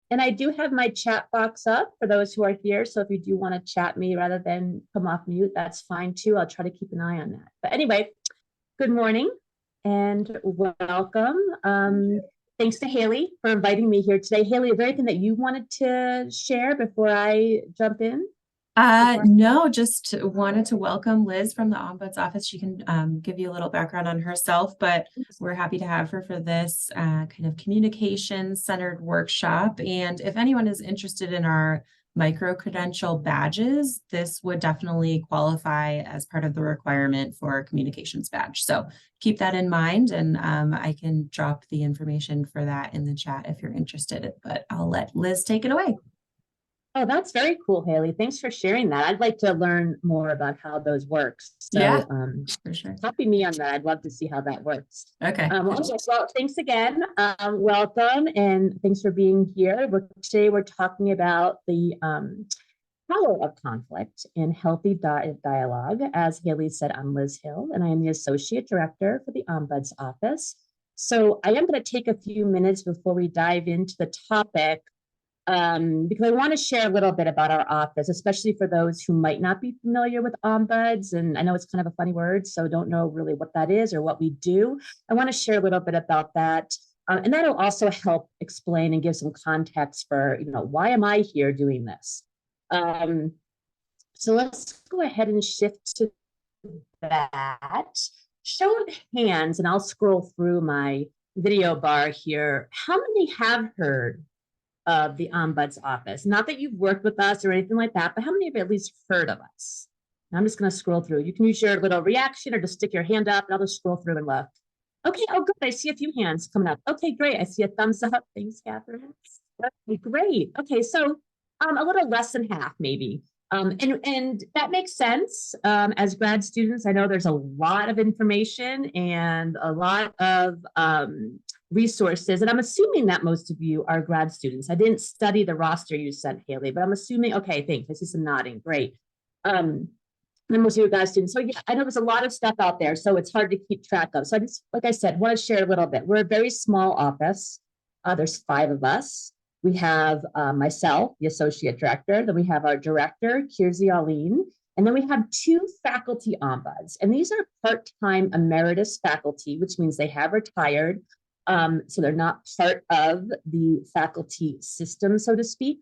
And I do have my chat box up for those who are here. So if you do want to chat me rather than come off mute, that's fine too. I'll try to keep an eye on that. But anyway, good morning and welcome. Thanks to Haley for inviting me here today. Haley, is there anything that you wanted to share before I jump in? No, just wanted to welcome Liz from the Ombuds office. She can give you a little background on herself, but we're happy to have her for this kind of communication-centered workshop. And if anyone is interested in our micro-credential badges, this would definitely qualify as part of the requirement for a communications badge. So keep that in mind, and I can drop the information for that in the chat if you're interested, but I'll let Liz take it away. Oh, that's very cool, Haley. Thanks for sharing that. I'd like to learn more about how those work. Yeah, So for sure. copy me on that. I'd love to see how that works. Okay. Well, thanks again. Welcome, and thanks for being here. Today we're talking about the power of conflict in healthy dialogue. As Haley said, I'm Liz Hill, and I am the Associate Director for the Ombuds Office. So I am going to take a few minutes before we dive into the topic because I want to share a little bit about our office, especially for those who might not be familiar with Ombuds. And I know it's kind of a funny word, so don't know really what that is or what we do. I want to share a little bit about that. And that'll also help explain and give some context for, why am I here doing this? So let's go ahead and shift to that. Show of hands, and I'll scroll through my video bar here. How many have heard of the Ombuds office? Not that you've worked with us or anything like that, but how many have at least heard of us? And I'm just going to scroll through. You can use your little reaction or just stick your hand up, and I'll just scroll through and look. Okay, oh, good. I see a few hands coming up. Okay, great. I see a thumbs up. Thanks, Catherine. Okay, great. Okay, so a little less than half, maybe. And that makes sense. As grad students, I know there's a lot of information and a lot of resources. And I'm assuming that most of you are grad students. I didn't study the roster you sent, Haley, but I'm assuming, okay, thanks. I see some nodding. Great. And most of you are grad students. So yeah, I know there's a lot of stuff out there, so it's hard to keep track of. So I just, like I said, want to share a little bit. We're a very small office. There's 5 of us. We have myself, the associate director. Then we have our director, Eileen. And then we have 2 faculty ombuds. And these are part-time emeritus faculty, which means they have retired. So they're not part of the faculty system, so to speak.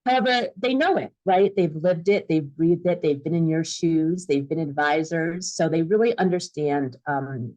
However, they know it, right? They've lived it, they've breathed it, they've been in your shoes, they've been advisors. So they really understand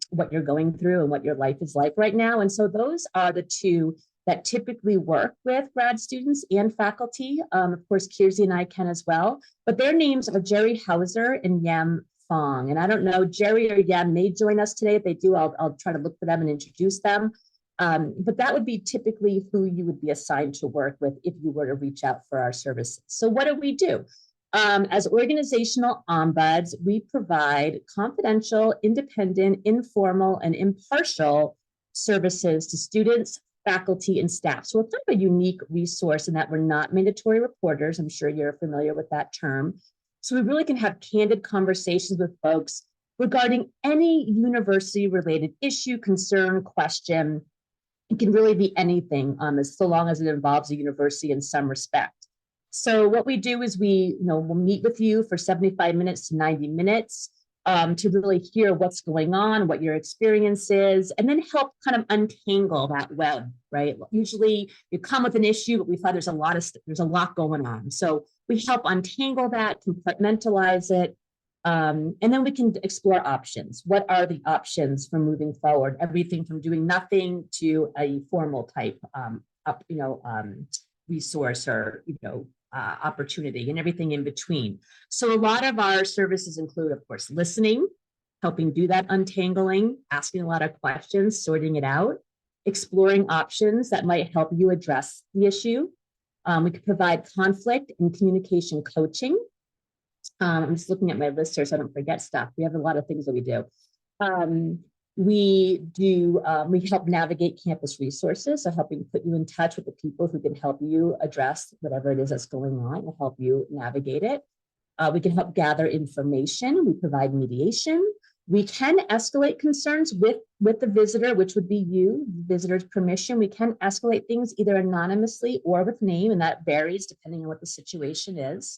what you're going through and what your life is like right now. And so those are the 2 that typically work with grad students and faculty. Of course, Kiersey and I can as well, but their names are Jerry Hauser and Yam Fong. And I don't know, Jerry or Yam may join us today. If they do, I'll try to look for them and introduce them. But that would be typically who you would be assigned to work with if you were to reach out for our services. So what do? As organizational ombuds, we provide confidential, independent, informal, and impartial services to students, faculty, and staff. So we're kind of a unique resource in that we're not mandatory reporters. I'm sure you're familiar with that term. So we really can have candid conversations with folks regarding any university-related issue, concern, question. It can really be anything, so long as it involves a university in some respect. So what we do is we'll meet with you for 75 minutes to 90 minutes to really hear what's going on, what your experience is, and then help kind of untangle that web, right? Usually you come with an issue, but we find there's a lot going on. So we help untangle that, compartmentalize it, and then we can explore options. What are the options for moving forward? Everything from doing nothing to a formal type resource or opportunity, and everything in between. So a lot of our services include, of course, listening, helping do that untangling, asking a lot of questions, sorting it out, exploring options that might help you address the issue. We could provide conflict and communication coaching. I'm just looking at my list here so I don't forget stuff. We have a lot of things that we do. We help navigate campus resources, so helping put you in touch with the people who can help you address whatever it is that's going on and help you navigate it. We can help gather information. We provide mediation. We can escalate concerns with the visitor, which would be you, the visitor's permission. We can escalate things either anonymously or with name, and that varies depending on what the situation is.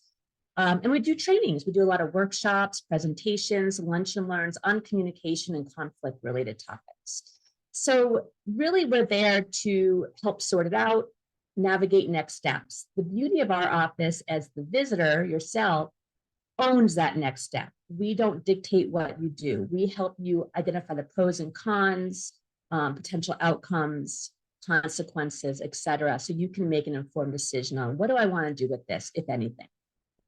And we do trainings. We do a lot of workshops, presentations, lunch and learns on communication and conflict related topics. So really, we're there to help sort it out, navigate next steps. The beauty of our office as the visitor yourself owns that next step. We don't dictate what you do. We help you identify the pros and cons, potential outcomes, consequences, etc. So you can make an informed decision on what do I want to do with this, if anything.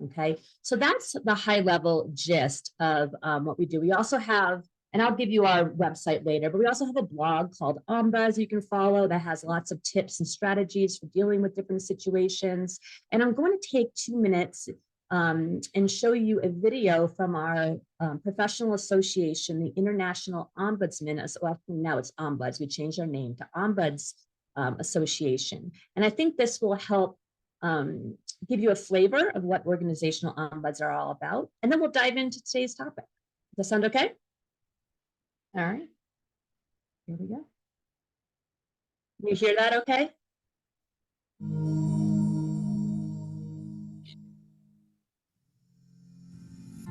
Okay, so that's the high level gist of what we do. We also have, and I'll give you our website later, but we also have a blog called Ombuds you can follow that has lots of tips and strategies for dealing with different situations. And I'm going to take 2 minutes and show you a video from our professional association, the International Ombudsman, well, now it's Ombuds, we changed our name to Ombuds Association. And I think this will help give you a flavor of what organizational ombuds are all about. And then we'll dive into today's topic. Does that sound okay? All right, here we go. You hear that okay?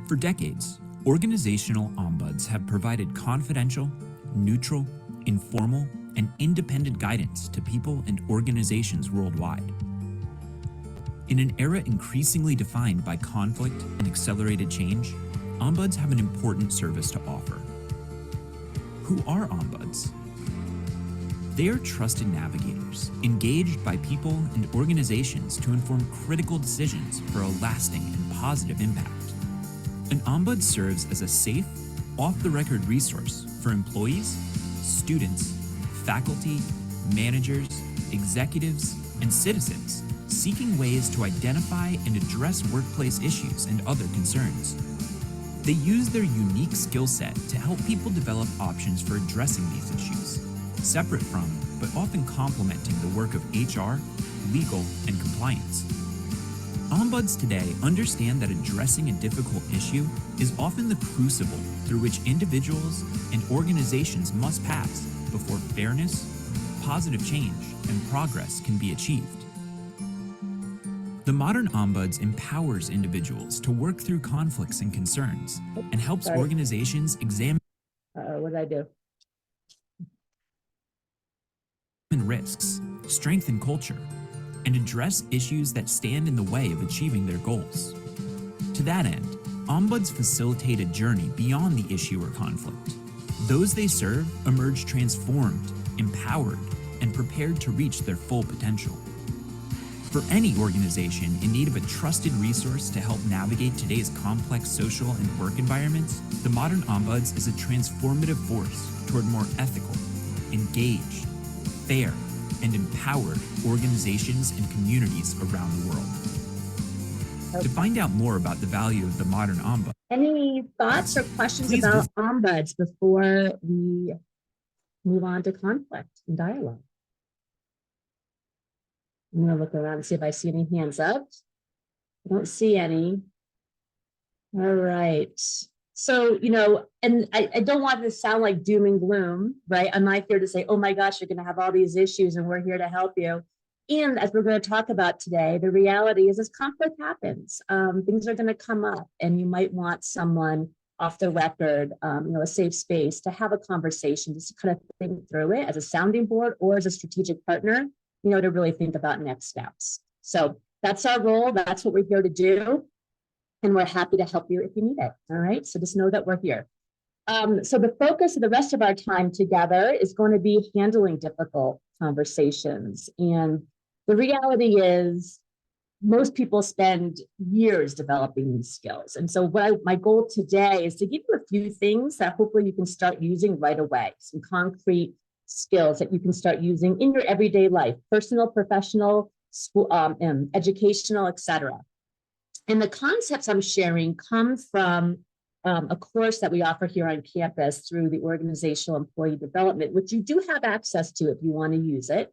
For decades, organizational ombuds have provided confidential, neutral, informal, and independent guidance to people and organizations worldwide. In an era increasingly defined by conflict and accelerated change, ombuds have an important service to offer. Who are ombuds? They are trusted navigators, engaged by people and organizations to inform critical decisions for a lasting and positive impact. An ombud serves as a safe, off-the-record resource for employees, students, faculty, managers, executives, and citizens seeking ways to identify and address workplace issues and other concerns. They use their unique skill set to help people develop options for addressing these issues, separate from, but often complementing the work of HR, legal, and compliance. Ombuds today understand that addressing a difficult issue is often the crucible through which individuals and organizations must pass before fairness, positive change, and progress can be achieved. The modern Ombuds empowers individuals to work through conflicts and concerns and helps organizations examine what did I do? Risks, strengthen culture, and address issues that stand in the way of achieving their goals. To that end, Ombuds facilitate a journey beyond the issue or conflict. Those they serve emerge transformed, empowered, and prepared to reach their full potential. For any organization in need of a trusted resource to help navigate today's complex social and work environments, the modern Ombuds is a transformative force toward more ethical, engaged, fair, and empowered organizations and communities around the world. To find out more about the value of the modern Ombud, any thoughts or questions about Ombuds before we move on to conflict and dialogue? I'm going to look around and see if I see any hands up. I don't see any. All right. So, and I don't want this to sound like doom and gloom, right? I'm not here to say, oh my gosh, you're going to have all these issues and we're here to help you. And as we're going to talk about today, the reality is as conflict happens, things are going to come up and you might want someone off the record, a safe space to have a conversation, just to kind of think through it as a sounding board or as a strategic partner, to really think about next steps. So that's our role. That's what we're here to do. And we're happy to help you if you need it. All right. So just know that we're here. So the focus of the rest of our time together is going to be handling difficult conversations. And the reality is most people spend years developing these skills. And so my goal today is to give you a few things that hopefully you can start using right away, some concrete skills that you can start using in your everyday life, personal, professional, school, educational, etc. And the concepts I'm sharing come from a course that we offer here on campus through the Organizational Employee Development, which you do have access to if you want to use it,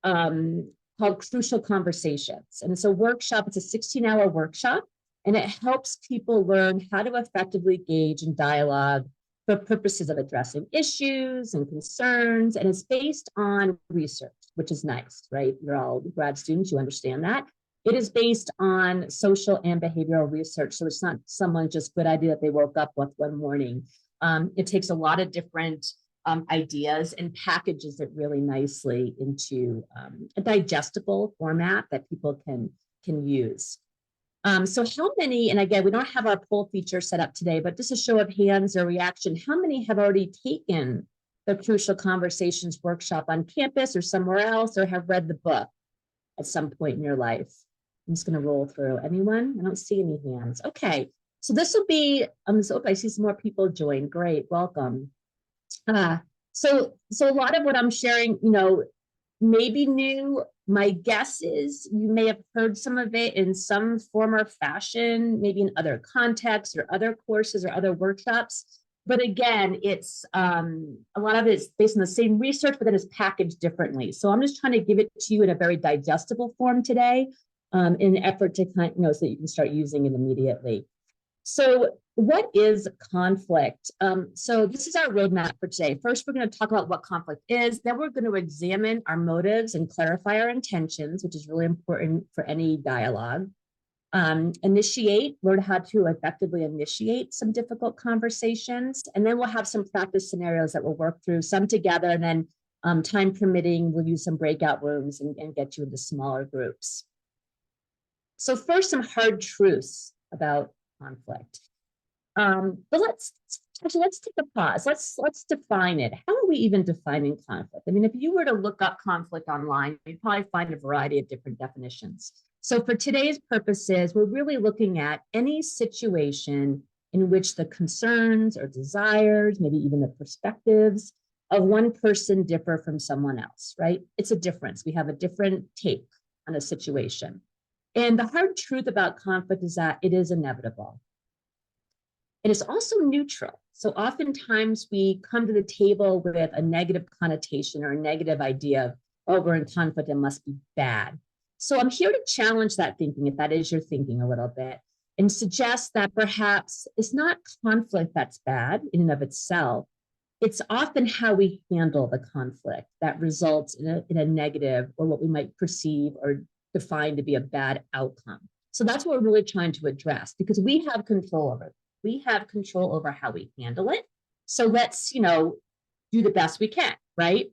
called Crucial Conversations. And it's a workshop, it's a 16-hour workshop, and it helps people learn how to effectively engage in dialogue for purposes of addressing issues and concerns, and it's based on research, which is nice, right? You're all grad students, you understand that. It is based on social and behavioral research, so it's not someone's just good idea that they woke up with one morning. It takes a lot of different ideas and packages it really nicely into a digestible format that people can use. So how many, and again, we don't have our poll feature set up today, but just a show of hands or reaction, how many have already taken the Crucial Conversations workshop on campus or somewhere else, or have read the book at some point in your life? I'm just going to roll through. Anyone? I don't see any hands. Okay, so this will be, so I see some more people join. Great, welcome. So a lot of what I'm sharing, may be new. My guess is you may have heard some of it in some form or fashion, maybe in other contexts or other courses or other workshops. But again, it's a lot of it is based on the same research, but then it's packaged differently. So I'm just trying to give it to you in a very digestible form today, in an effort to kind of, so that you can start using it immediately. So what is conflict? So this is our roadmap for today. First, we're going to talk about what conflict is. Then we're going to examine our motives and clarify our intentions, which is really important for any dialogue. Initiate, learn how to effectively initiate some difficult conversations. And then we'll have some practice scenarios that we'll work through, some together, and then time permitting, we'll use some breakout rooms and get you into smaller groups. So first, some hard truths about conflict. But let's take a pause. Let's define it. How are we even defining conflict? I mean, if you were to look up conflict online, you'd probably find a variety of different definitions. So for today's purposes, we're really looking at any situation in which the concerns or desires, maybe even the perspectives of one person differ from someone else, right? It's a difference. We have a different take on a situation. And the hard truth about conflict is that it is inevitable. And it's also neutral. So oftentimes we come to the table with a negative connotation or a negative idea of, oh, we're in conflict, it must be bad. So I'm here to challenge that thinking, if that is your thinking a little bit, and suggest that perhaps it's not conflict that's bad in and of itself. It's often how we handle the conflict that results in a negative, or what we might perceive or define to be a bad outcome. So that's what we're really trying to address, because we have control over it. We have control over how we handle it. So let's, do the best we can, right?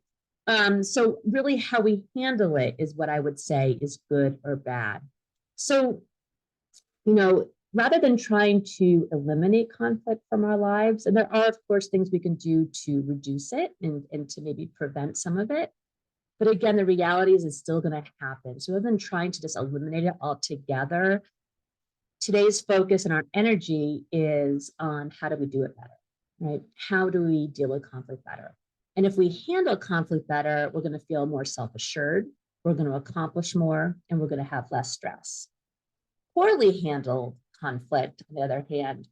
So really how we handle it is what I would say is good or bad. So, rather than trying to eliminate conflict from our lives, and there are, of course, things we can do to reduce it and to maybe prevent some of it. But again, the reality is it's still going to happen. So rather than trying to just eliminate it altogether, today's focus and our energy is on how do we do it better, right? How do we deal with conflict better? And if we handle conflict better, we're going to feel more self-assured, we're going to accomplish more, and we're going to have less stress. Poorly handled conflict, on the other hand,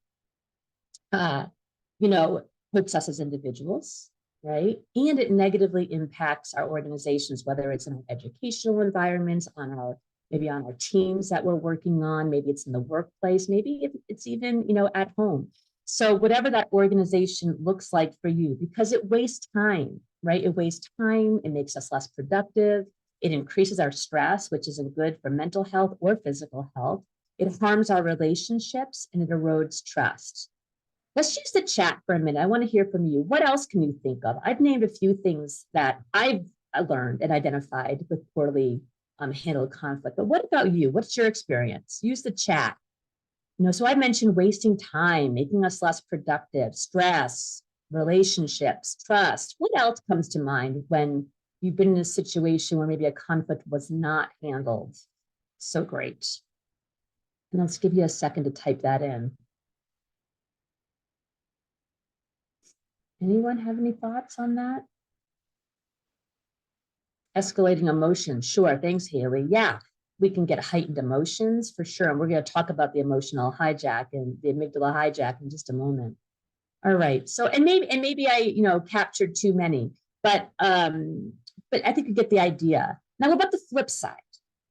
puts us as individuals, right? And it negatively impacts our organizations, whether it's in our educational environments, maybe on our teams that we're working on, maybe it's in the workplace, maybe it's even, at home. So whatever that organization looks like for you, because it wastes time, right? It wastes time, it makes us less productive, it increases our stress, which isn't good for mental health or physical health. It harms our relationships and it erodes trust. Let's use the chat for a minute. I want to hear from you. What else can you think of? I've named a few things that I've learned and identified with poorly handled conflict. But what about you? What's your experience? Use the chat. So I mentioned wasting time, making us less productive, stress, relationships, trust. What else comes to mind when you've been in a situation where maybe a conflict was not handled so great? And let's give you a second to type that in. Anyone have any thoughts on that? Escalating emotions. Sure. Thanks, Haley. Yeah, we can get heightened emotions for sure. And we're going to talk about the emotional hijack and the amygdala hijack in just a moment. All right. So, and maybe I, captured too many, but I think you get the idea. Now, what about the flip side,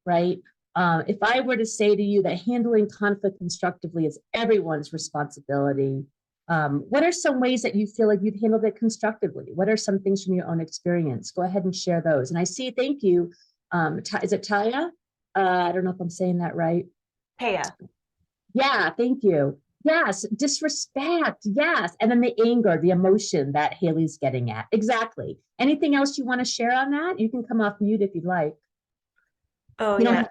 right? If I were to say to you that handling conflict constructively is everyone's responsibility, What are some ways that you feel like you've handled it constructively? What are some things from your own experience? Go ahead and share those. And I see, thank you. Is it Taya? I don't know if I'm saying that right. Taya. Yeah, thank you. Yes, disrespect. Yes. And then the anger, the emotion that Haley's getting at. Exactly. Anything else you want to share on that? You can come off mute if you'd like. Oh, You don't yeah. have-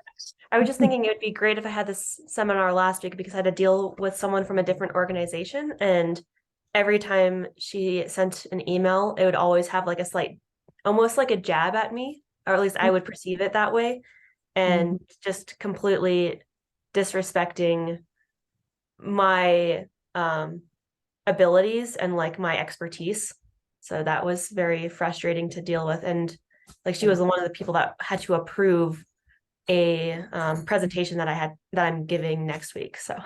I was just thinking it would be great if I had this seminar last week because I had to deal with someone from a different organization. And every time she sent an email, it would always have like a slight, almost like a jab at me, or at least I would perceive it that way. And just completely disrespecting my abilities and like my expertise. So that was very frustrating to deal with. And like she was one of the people that had to approve a presentation that I'm giving next week. So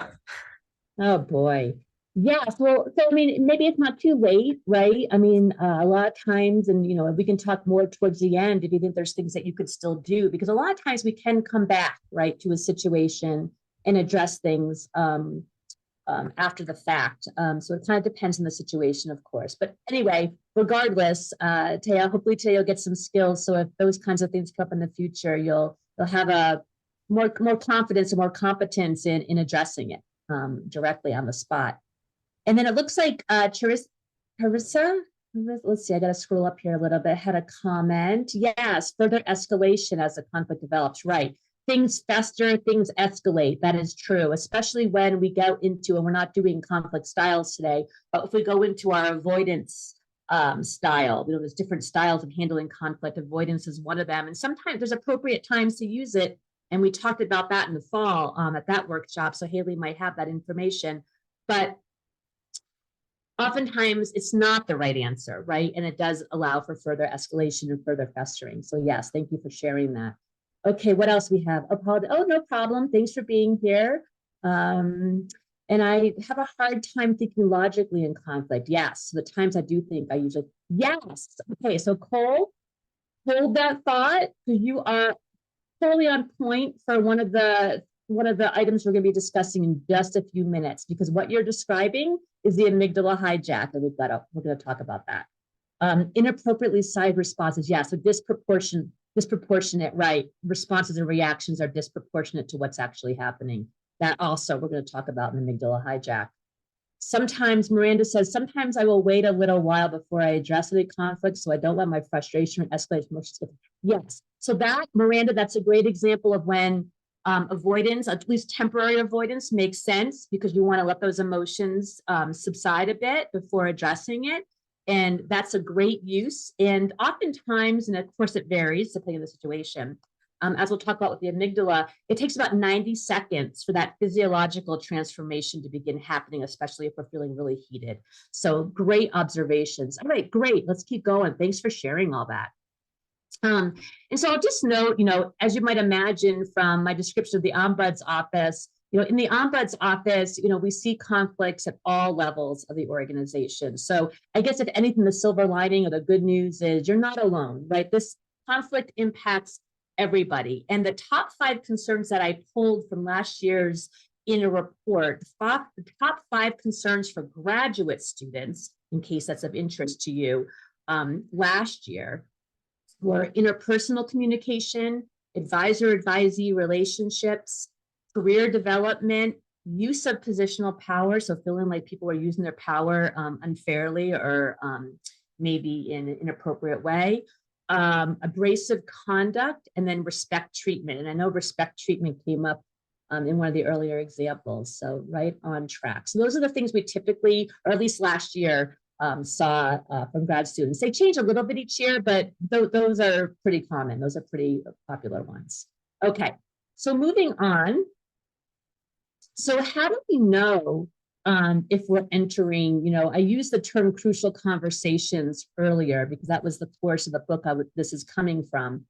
Oh boy. Yes. Well, so I mean, maybe it's not too late, right? I mean, a lot of times, and we can talk more towards the end if you think there's things that you could still do, because a lot of times we can come back, right, to a situation and address things after the fact. So it kind of depends on the situation, of course. But anyway, regardless, Taya, hopefully today you'll get some skills. So if those kinds of things come up in the future, you'll have a more confidence and more competence in addressing it directly on the spot. And then it looks like Carissa, let's see, I got to scroll up here a little bit, had a comment. Yes, further escalation as the conflict develops, right. Things fester, things escalate. That is true, especially when we go into, and we're not doing conflict styles today, but if we go into our avoidance style, there's different styles of handling conflict. Avoidance is one of them. And sometimes there's appropriate times to use it. And we talked about that in the fall at that workshop. So Haley might have that information, but oftentimes it's not the right answer, right? And it does allow for further escalation and further festering. So yes, thank you for sharing that. Okay, what else we have? Oh, no problem. Thanks for being here. And I have a hard time thinking logically in conflict. Yes, the times I do think, I usually, yes. Okay, so Cole, hold that thought, because you are totally on point for one of the items we're going to be discussing in just a few minutes, because what you're describing is the amygdala hijack, and we're going to talk about that. Inappropriately sized responses, yeah, so disproportionate, right? Responses and reactions are disproportionate to what's actually happening. That also we're going to talk about in the amygdala hijack. Sometimes, Miranda says, sometimes I will wait a little while before I address any conflict so I don't let my frustration and escalation emotions get. Yes. So that, Miranda, that's a great example of when avoidance, at least temporary avoidance, makes sense, because you want to let those emotions subside a bit before addressing it. And that's a great use. And oftentimes, and of course it varies depending on the situation, as we'll talk about with the amygdala, it takes about 90 seconds for that physiological transformation to begin happening, especially if we're feeling really heated. So great observations. All right, great. Let's keep going. Thanks for sharing all that. And so I'll just note, as you might imagine from my description of the Ombuds office, in the Ombuds office, we see conflicts at all levels of the organization. So I guess if anything, the silver lining or the good news is you're not alone, right? This conflict impacts everybody. And the top 5 concerns that I pulled from last year's inner report, the top 5 concerns for graduate students, in case that's of interest to you, last year were interpersonal communication, advisor-advisee relationships, career development, use of positional power, so feeling like people are using their power unfairly or maybe in an inappropriate way, abrasive conduct, and then respect treatment. And I know respect treatment came up in one of the earlier examples, so right on track. So those are the things we typically, or at least last year, saw from grad students. They change a little bit each year, but those are pretty common. Those are pretty popular ones. Okay, so moving on. So how do we know if we're entering, I used the term crucial conversations earlier because that was the course of the book this is coming from.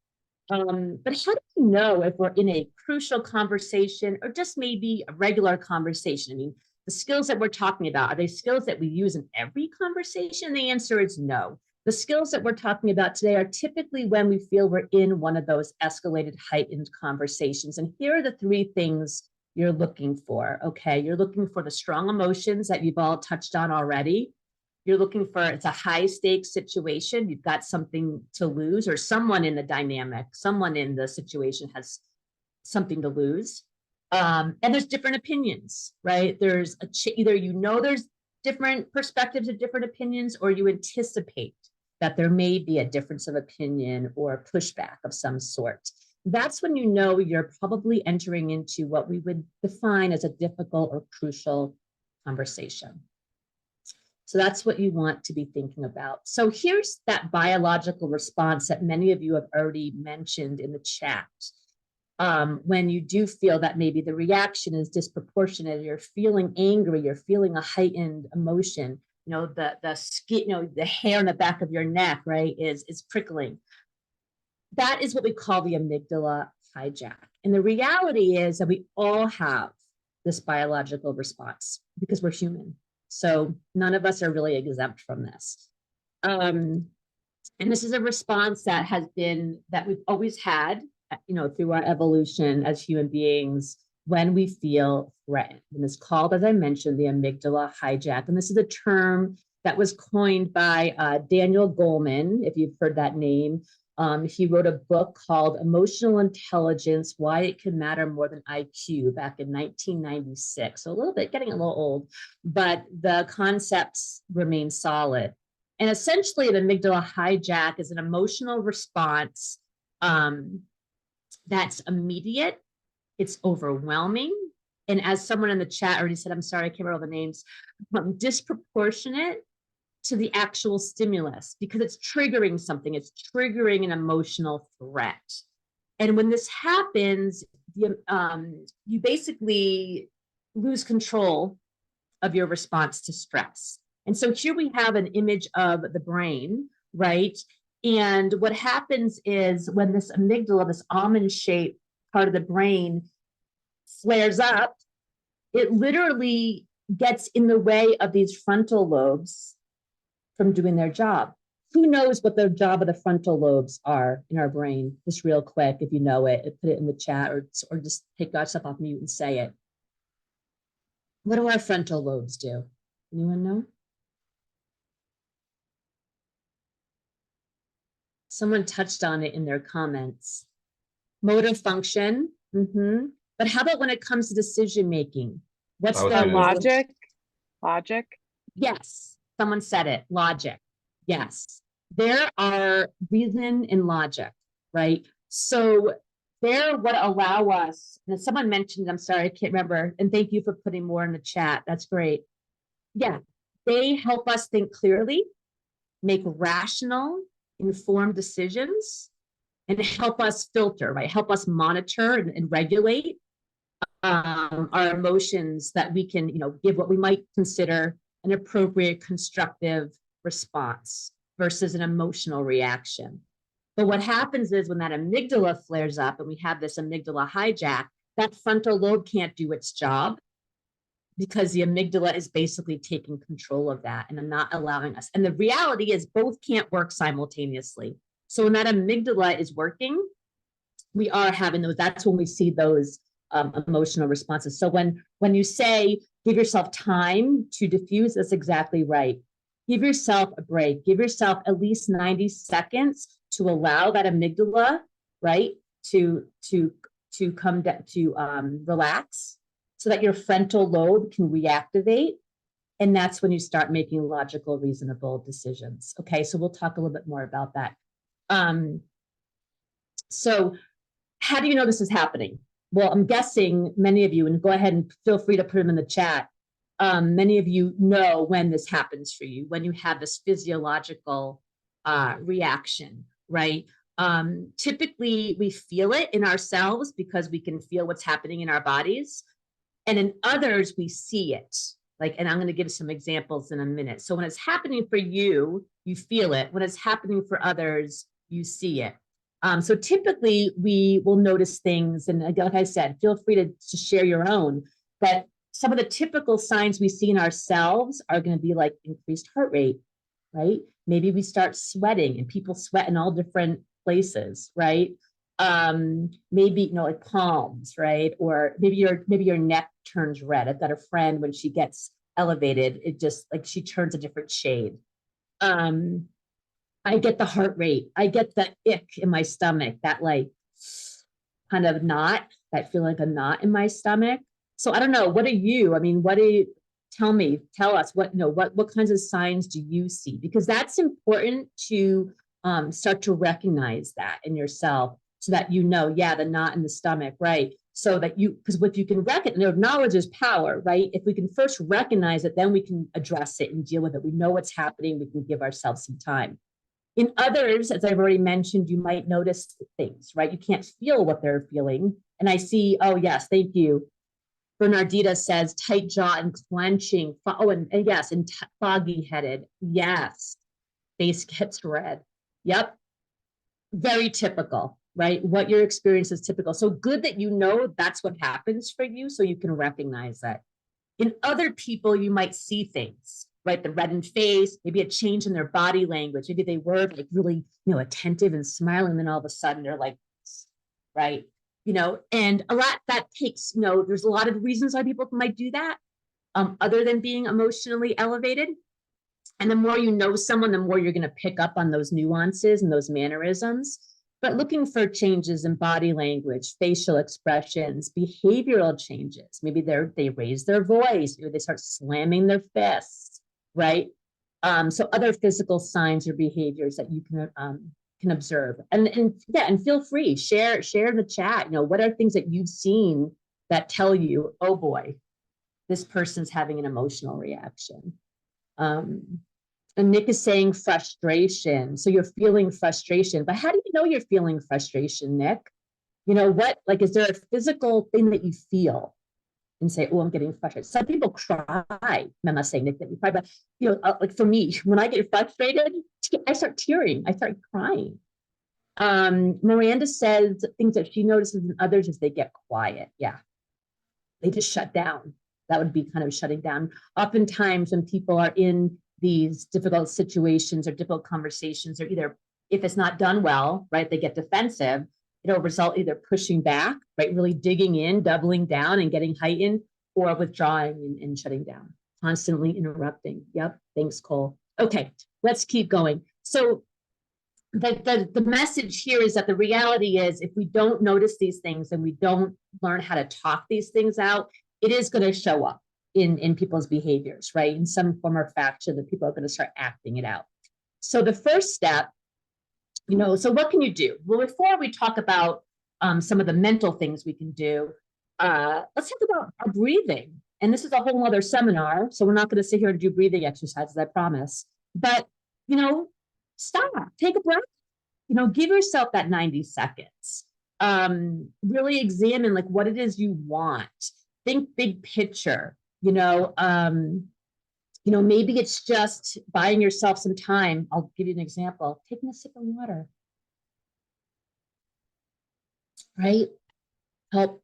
But how do we know if we're in a crucial conversation or just maybe a regular conversation? I mean, the skills that we're talking about, are they skills that we use in every conversation? The answer is no. The skills that we're talking about today are typically when we feel we're in one of those escalated, heightened conversations. And here are the 3 things you're looking for, okay? You're looking for the strong emotions that you've all touched on already. You're looking for, it's a high stakes situation. You've got something to lose, or someone in the dynamic, someone in the situation has something to lose. And there's different opinions, right? There's either there's different perspectives and different opinions, or you anticipate that there may be a difference of opinion or pushback of some sort. That's when you know you're probably entering into what we would define as a difficult or crucial conversation. So that's what you want to be thinking about. So here's that biological response that many of you have already mentioned in the chat. When you do feel that maybe the reaction is disproportionate, you're feeling angry, you're feeling a heightened emotion, the skin, the hair on the back of your neck, right, is prickling. That is what we call the amygdala hijack. And the reality is that we all have this biological response because we're human. So none of us are really exempt from this. And this is a response that we've always had, through our evolution as human beings when we feel threatened. And it's called, as I mentioned, the amygdala hijack. And this is a term that was coined by Daniel Goleman, if you've heard that name. He wrote a book called Emotional Intelligence, Why It Can Matter More Than IQ back in 1996. So getting a little old, but the concepts remain solid. And essentially an amygdala hijack is an emotional response that's immediate, it's overwhelming. And as someone in the chat already said, I'm sorry, I can't remember all the names, disproportionate to the actual stimulus because it's triggering something, it's triggering an emotional threat. And when this happens, you basically lose control of your response to stress. And so here we have an image of the brain, right? And what happens is when this amygdala, this almond-shaped part of the brain flares up, it literally gets in the way of these frontal lobes from doing their job. Who knows what the job of the frontal lobes are in our brain? Just real quick, if you know it, put it in the chat or just take yourself off mute and say it. What do our frontal lobes do? Anyone know? Someone touched on it in their comments. Motor function. But how about when it comes to decision making? What's the logic? Yes, someone said it. Logic. Yes, there are reason and logic, right? So they're what allow us. And someone mentioned, I'm sorry, I can't remember. And thank you for putting more in the chat. That's great. Yeah, they help us think clearly, make rational, informed decisions, and help us filter, right? Help us monitor and regulate our emotions that we can, give what we might consider an appropriate constructive response versus an emotional reaction. But what happens is when that amygdala flares up and we have this amygdala hijack, that frontal lobe can't do its job because the amygdala is basically taking control of that and not allowing us. And the reality is both can't work simultaneously. So when that amygdala is working, we are having those, that's when we see those emotional responses. So when you say, give yourself time to diffuse, that's exactly right. Give yourself a break, give yourself at least 90 seconds to allow that amygdala, right, to come down, to relax so that your frontal lobe can reactivate. And that's when you start making logical, reasonable decisions. Okay, so we'll talk a little bit more about that. So how do you know this is happening? Well, I'm guessing many of you, and go ahead and feel free to put them in the chat. Many of you know when this happens for you, when you have this physiological reaction, right? Typically, we feel it in ourselves because we can feel what's happening in our bodies. And in others, we see it. And I'm going to give some examples in a minute. So when it's happening for you, you feel it. When it's happening for others, you see it. So typically we will notice things, and like I said, feel free to share your own, but some of the typical signs we see in ourselves are going to be like increased heart rate, right? Maybe we start sweating, and people sweat in all different places, right? Maybe, you know, like palms, right? Or maybe your neck turns red. I've got a friend, when she gets elevated, it just like she turns a different shade. I get the heart rate. I get the ick in my stomach, that like kind of knot, that feel like a knot in my stomach. So I don't know. What are you? I mean, tell us what, you know, what kinds of signs do you see? Because that's important to start to recognize that in yourself, so that you know, yeah, the knot in the stomach, right? So that because if you can recognize, you know, knowledge is power, right? If we can first recognize it, then we can address it and deal with it. We know what's happening. We can give ourselves some time. In others, as I've already mentioned, you might notice things, right? You can't feel what they're feeling. And I see, oh, yes, thank you. Bernardita says tight jaw and clenching. Oh, and yes, and foggy headed. Yes. Face gets red. Yep. Very typical, right? What your experience is typical. So good that you know that's what happens for you, so you can recognize that. In other people, you might see things, right? The reddened face, maybe a change in their body language. Maybe they were like really, you know, attentive and smiling, and then all of a sudden they're like, right? You know, and a lot that takes, you know, there's a lot of reasons why people might do that, other than being emotionally elevated. And the more you know someone, the more you're going to pick up on those nuances and those mannerisms. But looking for changes in body language, facial expressions, behavioral changes. Maybe they raise their voice, or they start slamming their fists, right? So other physical signs or behaviors that you can observe. And feel free, share in the chat. You know, what are things that you've seen that tell you, oh boy, this person's having an emotional reaction. And Nick is saying frustration. So you're feeling frustration, but how do you know you're feeling frustration, Nick? You know what, like, is there a physical thing that you feel and say, oh, I'm getting frustrated? Some people cry. I'm not saying, Nick, that you cry, but, you know, like for me, when I get frustrated, I start tearing, I start crying. Miranda says things that she notices in others is they get quiet. Yeah. They just shut down. That would be kind of shutting down. Oftentimes when people are in these difficult situations or difficult conversations, or either, if it's not done well, right, they get defensive, it'll result either pushing back, right, really digging in, doubling down and getting heightened, or withdrawing and shutting down, constantly interrupting. Yep, thanks, Cole. Okay, let's keep going. So the message here is that the reality is, if we don't notice these things and we don't learn how to talk these things out, it is going to show up in people's behaviors, right? In some form or fashion, that people are going to start acting it out. So the first step, you know, so what can you do? Well, before we talk about some of the mental things we can do, let's talk about our breathing. And this is a whole other seminar, so we're not going to sit here and do breathing exercises, I promise. But, you know, stop, take a breath, you know, give yourself that 90 seconds. Really examine like what it is you want. Think big picture. You know, maybe it's just buying yourself some time. I'll give you an example. Taking a sip of water, right? Help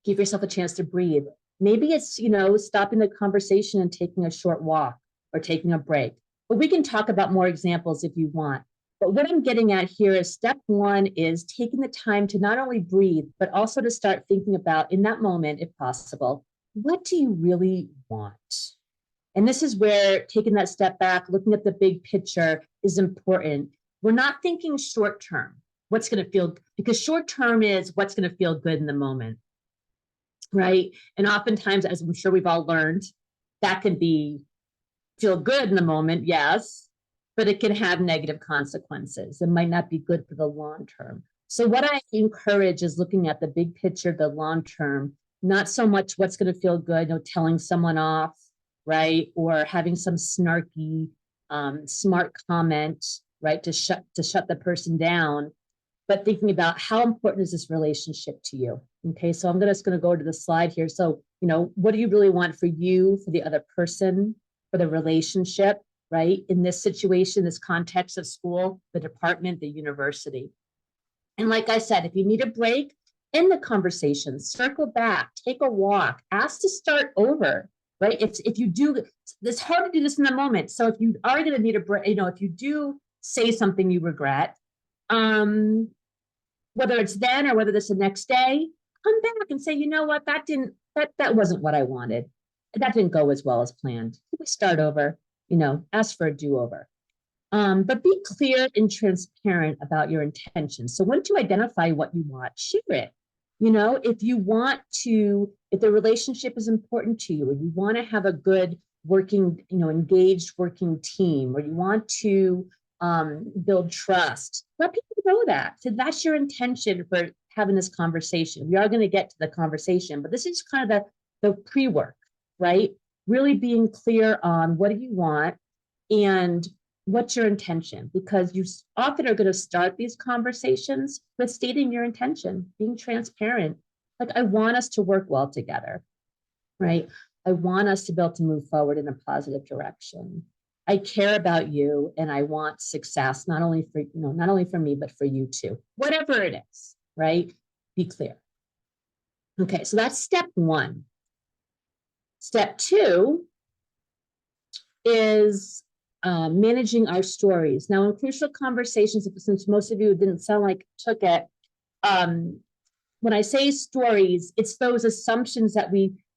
give yourself a chance to breathe. Maybe it's, you know, stopping the conversation and taking a short walk or taking a break. But we can talk about more examples if you want. But what I'm getting at here is step one is taking the time to not only breathe, but also to start thinking about, in that moment, if possible, what do you really want? And this is where taking that step back, looking at the big picture is important. We're not thinking short term, what's going to feel, because short term is what's going to feel good in the moment, right? And oftentimes, as I'm sure we've all learned, that can feel good in the moment, yes, but it can have negative consequences. It might not be good for the long term. So what I encourage is looking at the big picture, the long term, not so much what's going to feel good, you know, telling someone off, right? Or having some snarky, smart comment, right? To shut the person down, but thinking about how important is this relationship to you? Okay, so I'm just going to go to the slide here. So, you know, what do you really want for you, for the other person, for the relationship, right? In this situation, this context of school, the department, the university. And like I said, if you need a break, end the conversation, circle back, take a walk, ask to start over, right? If you do, it's hard to do this in the moment. So if you are going to need a break, you know, if you do say something you regret, whether it's then or whether it's the next day, come back and say, you know what, that wasn't what I wanted. That didn't go as well as planned. We start over, ask for a do-over. But be clear and transparent about your intentions. So once you identify what you want, share it. If the relationship is important to you, or you want to have a good working, engaged working team, or you want to build trust, let people know that. So that's your intention for having this conversation. We are going to get to the conversation, but this is kind of the pre-work, right? Really being clear on what do you want and what's your intention, because you often are going to start these conversations with stating your intention, being transparent. Like, I want us to work well together, right? I want us to be able to move forward in a positive direction. I care about you and I want success, not only for me, but for you too. Whatever it is, right? Be clear. Okay, so that's step one. Step two is managing our stories. Now, in crucial conversations, since most of you didn't sound like took it, when I say stories, it's those assumptions that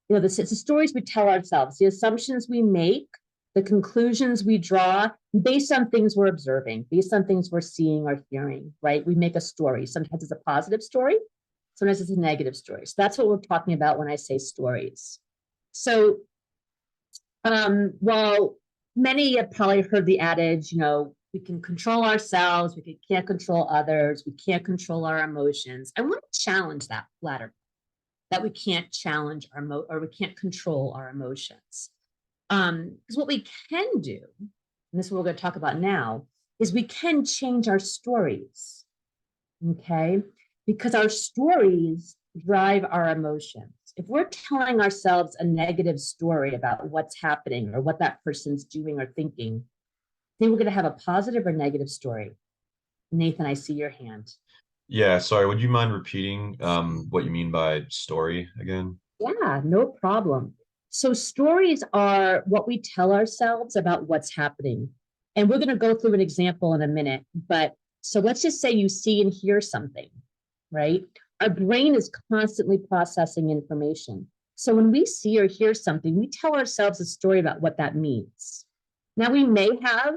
it's the stories we tell ourselves, the assumptions we make, the conclusions we draw based on things we're observing, based on things we're seeing or hearing, right? We make a story. Sometimes it's a positive story, sometimes it's a negative story. So that's what we're talking about when I say stories. So while many have probably heard the adage, we can control ourselves, we can't control others, we can't control our emotions. I want to challenge that latter, that we can't challenge or we can't control our emotions. Because what we can do, and this is what we're going to talk about now, is we can change our stories, okay? Because our stories drive our emotions. If we're telling ourselves a negative story about what's happening or what that person's doing or thinking, then we're going to have a positive or negative story. Nathan, I see your hand. Yeah, sorry, would you mind repeating what you mean by story again? Yeah, no problem. So stories are what we tell ourselves about what's happening. And we're going to go through an example in a minute. But so let's just say you see and hear something, right? Our brain is constantly processing information. So when we see or hear something, we tell ourselves a story about what that means. Now, we may have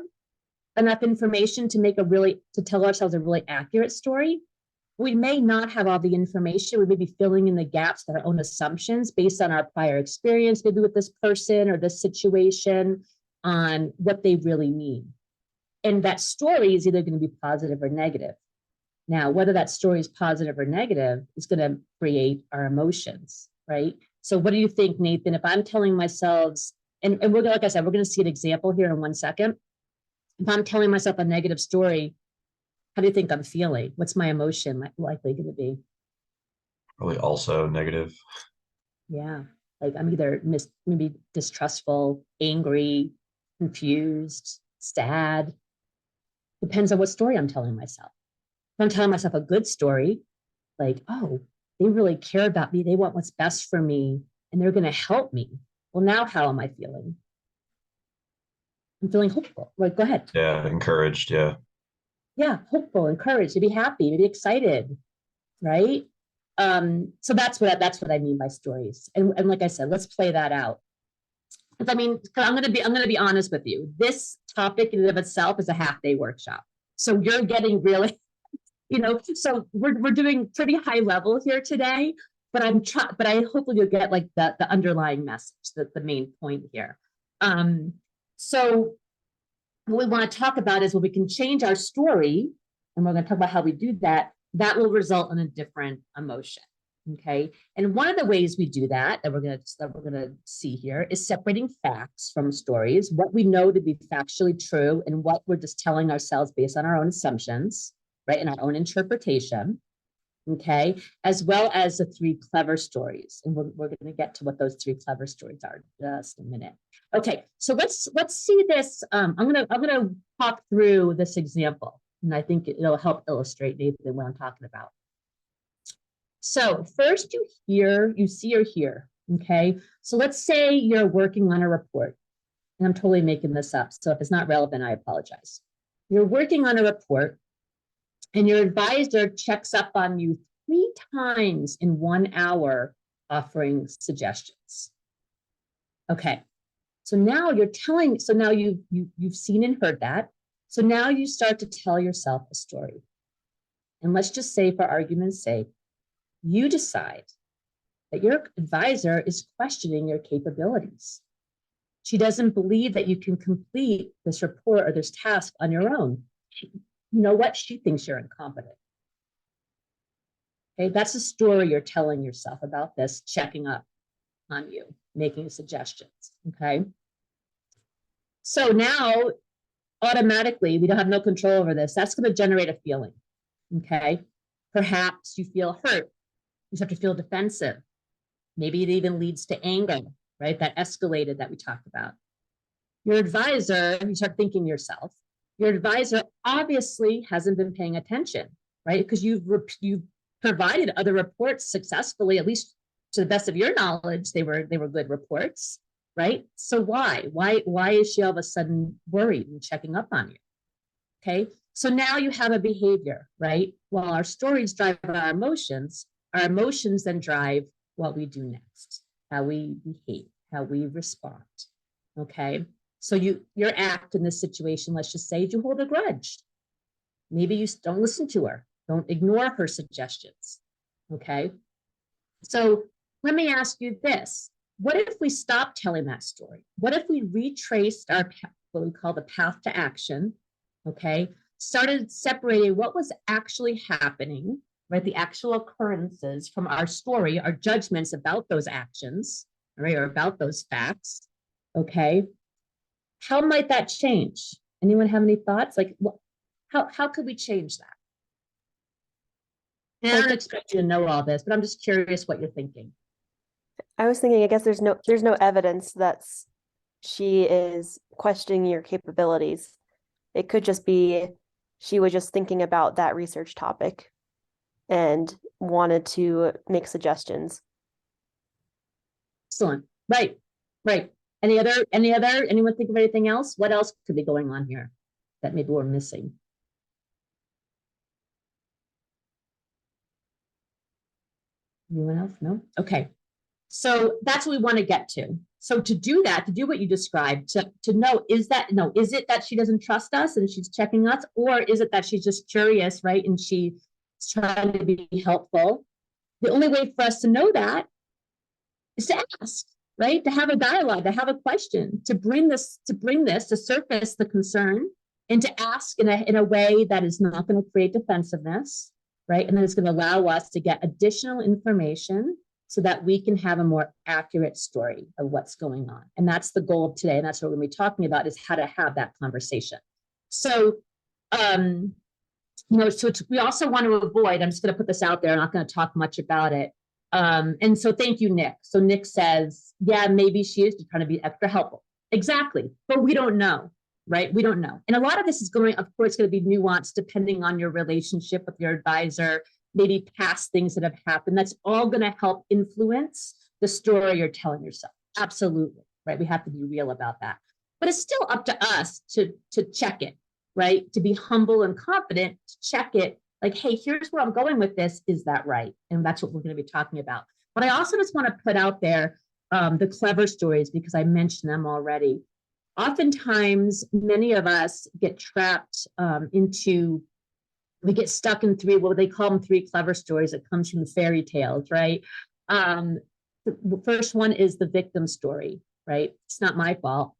enough information to tell ourselves a really accurate story. We may not have all the information. We may be filling in the gaps with our own assumptions based on our prior experience, maybe with this person or this situation, on what they really mean. And that story is either going to be positive or negative. Now, whether that story is positive or negative is going to create our emotions, right? So what do you think, Nathan? If I'm telling myself, and we're, like I said, we're going to see an example here in 1 second. If I'm telling myself a negative story, how do you think I'm feeling? What's my emotion likely going to be? Probably also negative. Yeah, like I'm either maybe distrustful, angry, confused, sad. Depends on what story I'm telling myself. If I'm telling myself a good story, like, oh, they really care about me, they want what's best for me, and they're going to help me. Well, now how am I feeling? I'm feeling hopeful. Like, go ahead. Yeah, encouraged. Yeah. Yeah, hopeful, encouraged, to be happy, to be excited, right? So that's what I mean by stories. And like I said, let's play that out. I mean, I'm gonna be honest with you. This topic in and of itself is a half-day workshop. So you're getting really, so we're doing pretty high level here today, but I hopefully you'll get like the underlying message, the main point here. So what we want to talk about is when we can change our story, and we're going to talk about how we do that, that will result in a different emotion. Okay. And one of the ways we do that we're going to see here is separating facts from stories, what we know to be factually true and what we're just telling ourselves based on our own assumptions, right? And our own interpretation. Okay, as well as the 3 clever stories. And we're going to get to what those 3 clever stories are in just a minute. Okay, so let's see this. I'm gonna talk through this example, and I think it'll help illustrate, Nathan, what I'm talking about. So first you see or hear, okay? So let's say you're working on a report, and I'm totally making this up, so if it's not relevant, I apologize. You're working on a report, And your advisor checks up on you 3 times in 1 hour, offering suggestions. Okay, so now you've seen and heard that. So now you start to tell yourself a story. And let's just say, for argument's sake, you decide that your advisor is questioning your capabilities. She doesn't believe that you can complete this report or this task on your own. You know what? She thinks you're incompetent. Okay, that's a story you're telling yourself about this, checking up on you, making suggestions. Okay. So now, automatically, we don't have no control over this. That's going to generate a feeling. Okay. Perhaps you feel hurt. You start to feel defensive. Maybe it even leads to anger, right? That escalated that we talked about. Your advisor, you start thinking to yourself, your advisor obviously hasn't been paying attention, right? Because you've provided other reports successfully, at least to the best of your knowledge, they were good reports, right? So why is she all of a sudden worried and checking up on you? Okay, so now you have a behavior, right? While our stories drive our emotions then drive what we do next, how we behave, how we respond. Okay, so your act in this situation, let's just say, you hold a grudge. Maybe you don't listen to her, don't ignore her suggestions. Okay, so let me ask you this. What if we stopped telling that story? What if we retraced our, what we call the path to action, okay? Started separating what was actually happening, right? The actual occurrences from our story, our judgments about those actions, right? Or about those facts, okay? How might that change? Anyone have any thoughts? Like, how could we change that? And I don't expect you to know all this, but I'm just curious what you're thinking. I was thinking, I guess there's no evidence that she is questioning your capabilities. It could just be she was just thinking about that research topic and wanted to make suggestions. Excellent. Right. Anyone think of anything else? What else could be going on here that maybe we're missing? Anyone else? No? Okay. So that's what we want to get to. So to do that, to do what you described, to know, is it that she doesn't trust us and she's checking us, or is it that she's just curious, right? And she's trying to be helpful. The only way for us to know that is to ask, right? To have a dialogue, to have a question, to surface the concern, and to ask in a way that is not going to create defensiveness, right? And then it's going to allow us to get additional information so that we can have a more accurate story of what's going on. And that's the goal of today. And that's what we're going to be talking about, is how to have that conversation. So, we also want to avoid, I'm just going to put this out there, I'm not going to talk much about it. And so thank you, Nick. So Nick says, yeah, maybe she is trying to be extra helpful. Exactly. But we don't know, right? We don't know. And a lot of this is going to be nuanced depending on your relationship with your advisor, maybe past things that have happened. That's all going to help influence the story you're telling yourself. Absolutely, right? We have to be real about that. But it's still up to us to check it, right? To be humble and confident, to check it. Like, hey, here's where I'm going with this. Is that right? And that's what we're going to be talking about. But I also just want to put out there the clever stories, because I mentioned them already. Oftentimes, many of us get trapped we get stuck in they call them 3 clever stories. It comes from the fairy tales, right? The first one is the victim story, right? It's not my fault.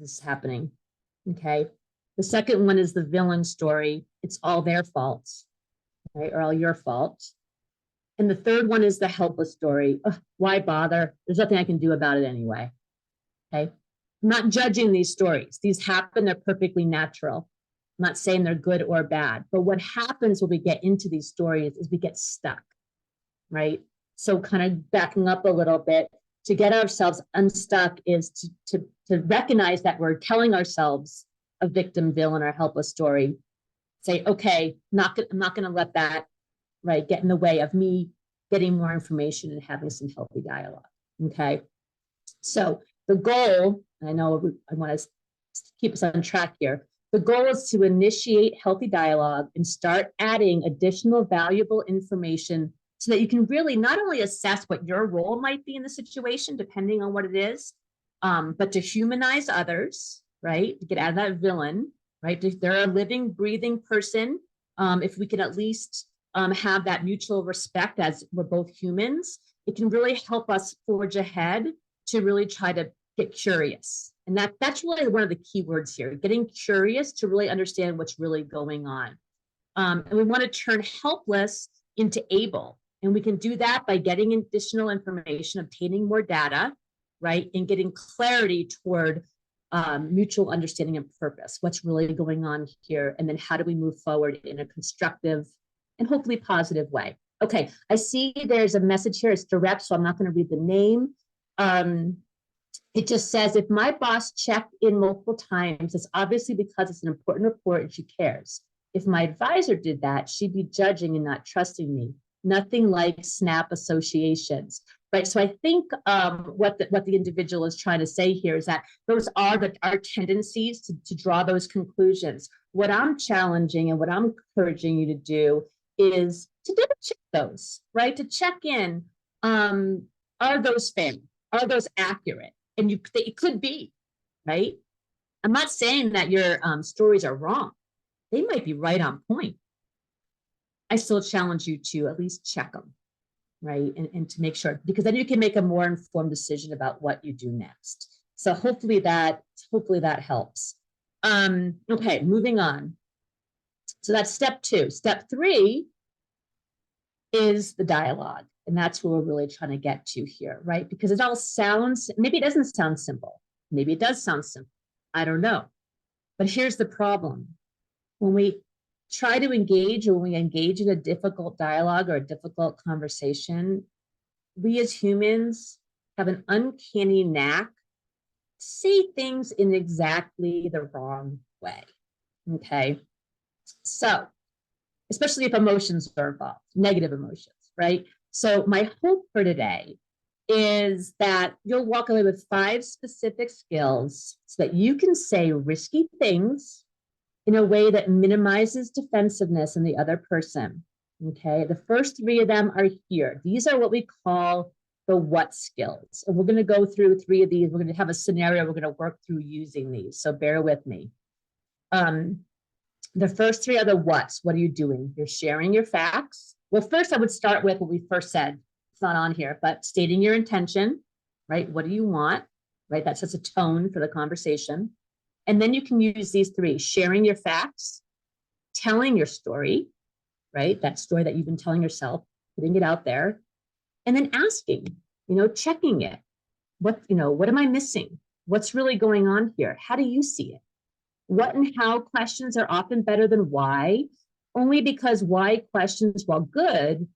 This is happening, okay? The second one is the villain story. It's all their fault, right? Or all your fault. And the third one is the helpless story. Ugh, why bother? There's nothing I can do about it anyway, okay? I'm not judging these stories. These happen, they're perfectly natural. I'm not saying they're good or bad, but what happens when we get into these stories is we get stuck, right? So kind of backing up a little bit, to get ourselves unstuck is to recognize that we're telling ourselves a victim, villain, or helpless story. Say, okay, I'm not going to let that, right, get in the way of me getting more information and having some healthy dialogue, okay? So the goal, and I know I want to keep us on track here, The goal is to initiate healthy dialogue and start adding additional valuable information so that you can really not only assess what your role might be in the situation, depending on what it is, but to humanize others, right? To get out of that villain, right? If they're a living, breathing person, if we can at least have that mutual respect as we're both humans, it can really help us forge ahead to really try to get curious. And that's really one of the key words here, getting curious to really understand what's really going on. And we want to turn helpless into able. And we can do that by getting additional information, obtaining more data, right? And getting clarity toward mutual understanding and purpose. What's really going on here? And then how do we move forward in a constructive and hopefully positive way? Okay, I see there's a message here. It's direct, so I'm not going to read the name. It just says, if my boss checked in multiple times, it's obviously because it's an important report and she cares. If my advisor did that, she'd be judging and not trusting me. Nothing like snap associations, right? So I think what the individual is trying to say here is that those are our tendencies to draw those conclusions. What I'm challenging and what I'm encouraging you to do is to double check those, right? To check in, are those fair? Are those accurate? And it could be, right? I'm not saying that your stories are wrong. They might be right on point. I still challenge you to at least check them, right? And to make sure, because then you can make a more informed decision about what you do next. So hopefully that helps. Okay, moving on. So that's step 2. Step 3 is the dialogue. And that's what we're really trying to get to here, right? Because it all sounds, maybe it doesn't sound simple. Maybe it does sound simple. I don't know. But here's the problem. When we try to engage, or when we engage in a difficult dialogue or a difficult conversation, we as humans have an uncanny knack to say things in exactly the wrong way, okay? So, especially if emotions are involved, negative emotions, right? So my hope for today is that you'll walk away with 5 specific skills so that you can say risky things in a way that minimizes defensiveness in the other person, okay? The first 3 of them are here. These are what we call the what skills. And we're gonna go through 3 of these. We're gonna have a scenario we're gonna work through using these, so bear with me. The first 3 are the whats. What are you doing? You're sharing your facts. Well, first I would start with what we first said. It's not on here, but stating your intention, right? What do you want, right? That sets a tone for the conversation. And then you can use these 3, sharing your facts, telling your story, right? That story that you've been telling yourself, putting it out there, and then asking, checking it. What am I missing? What's really going on here? How do you see it? What and how questions are often better than why, only because why questions, while good,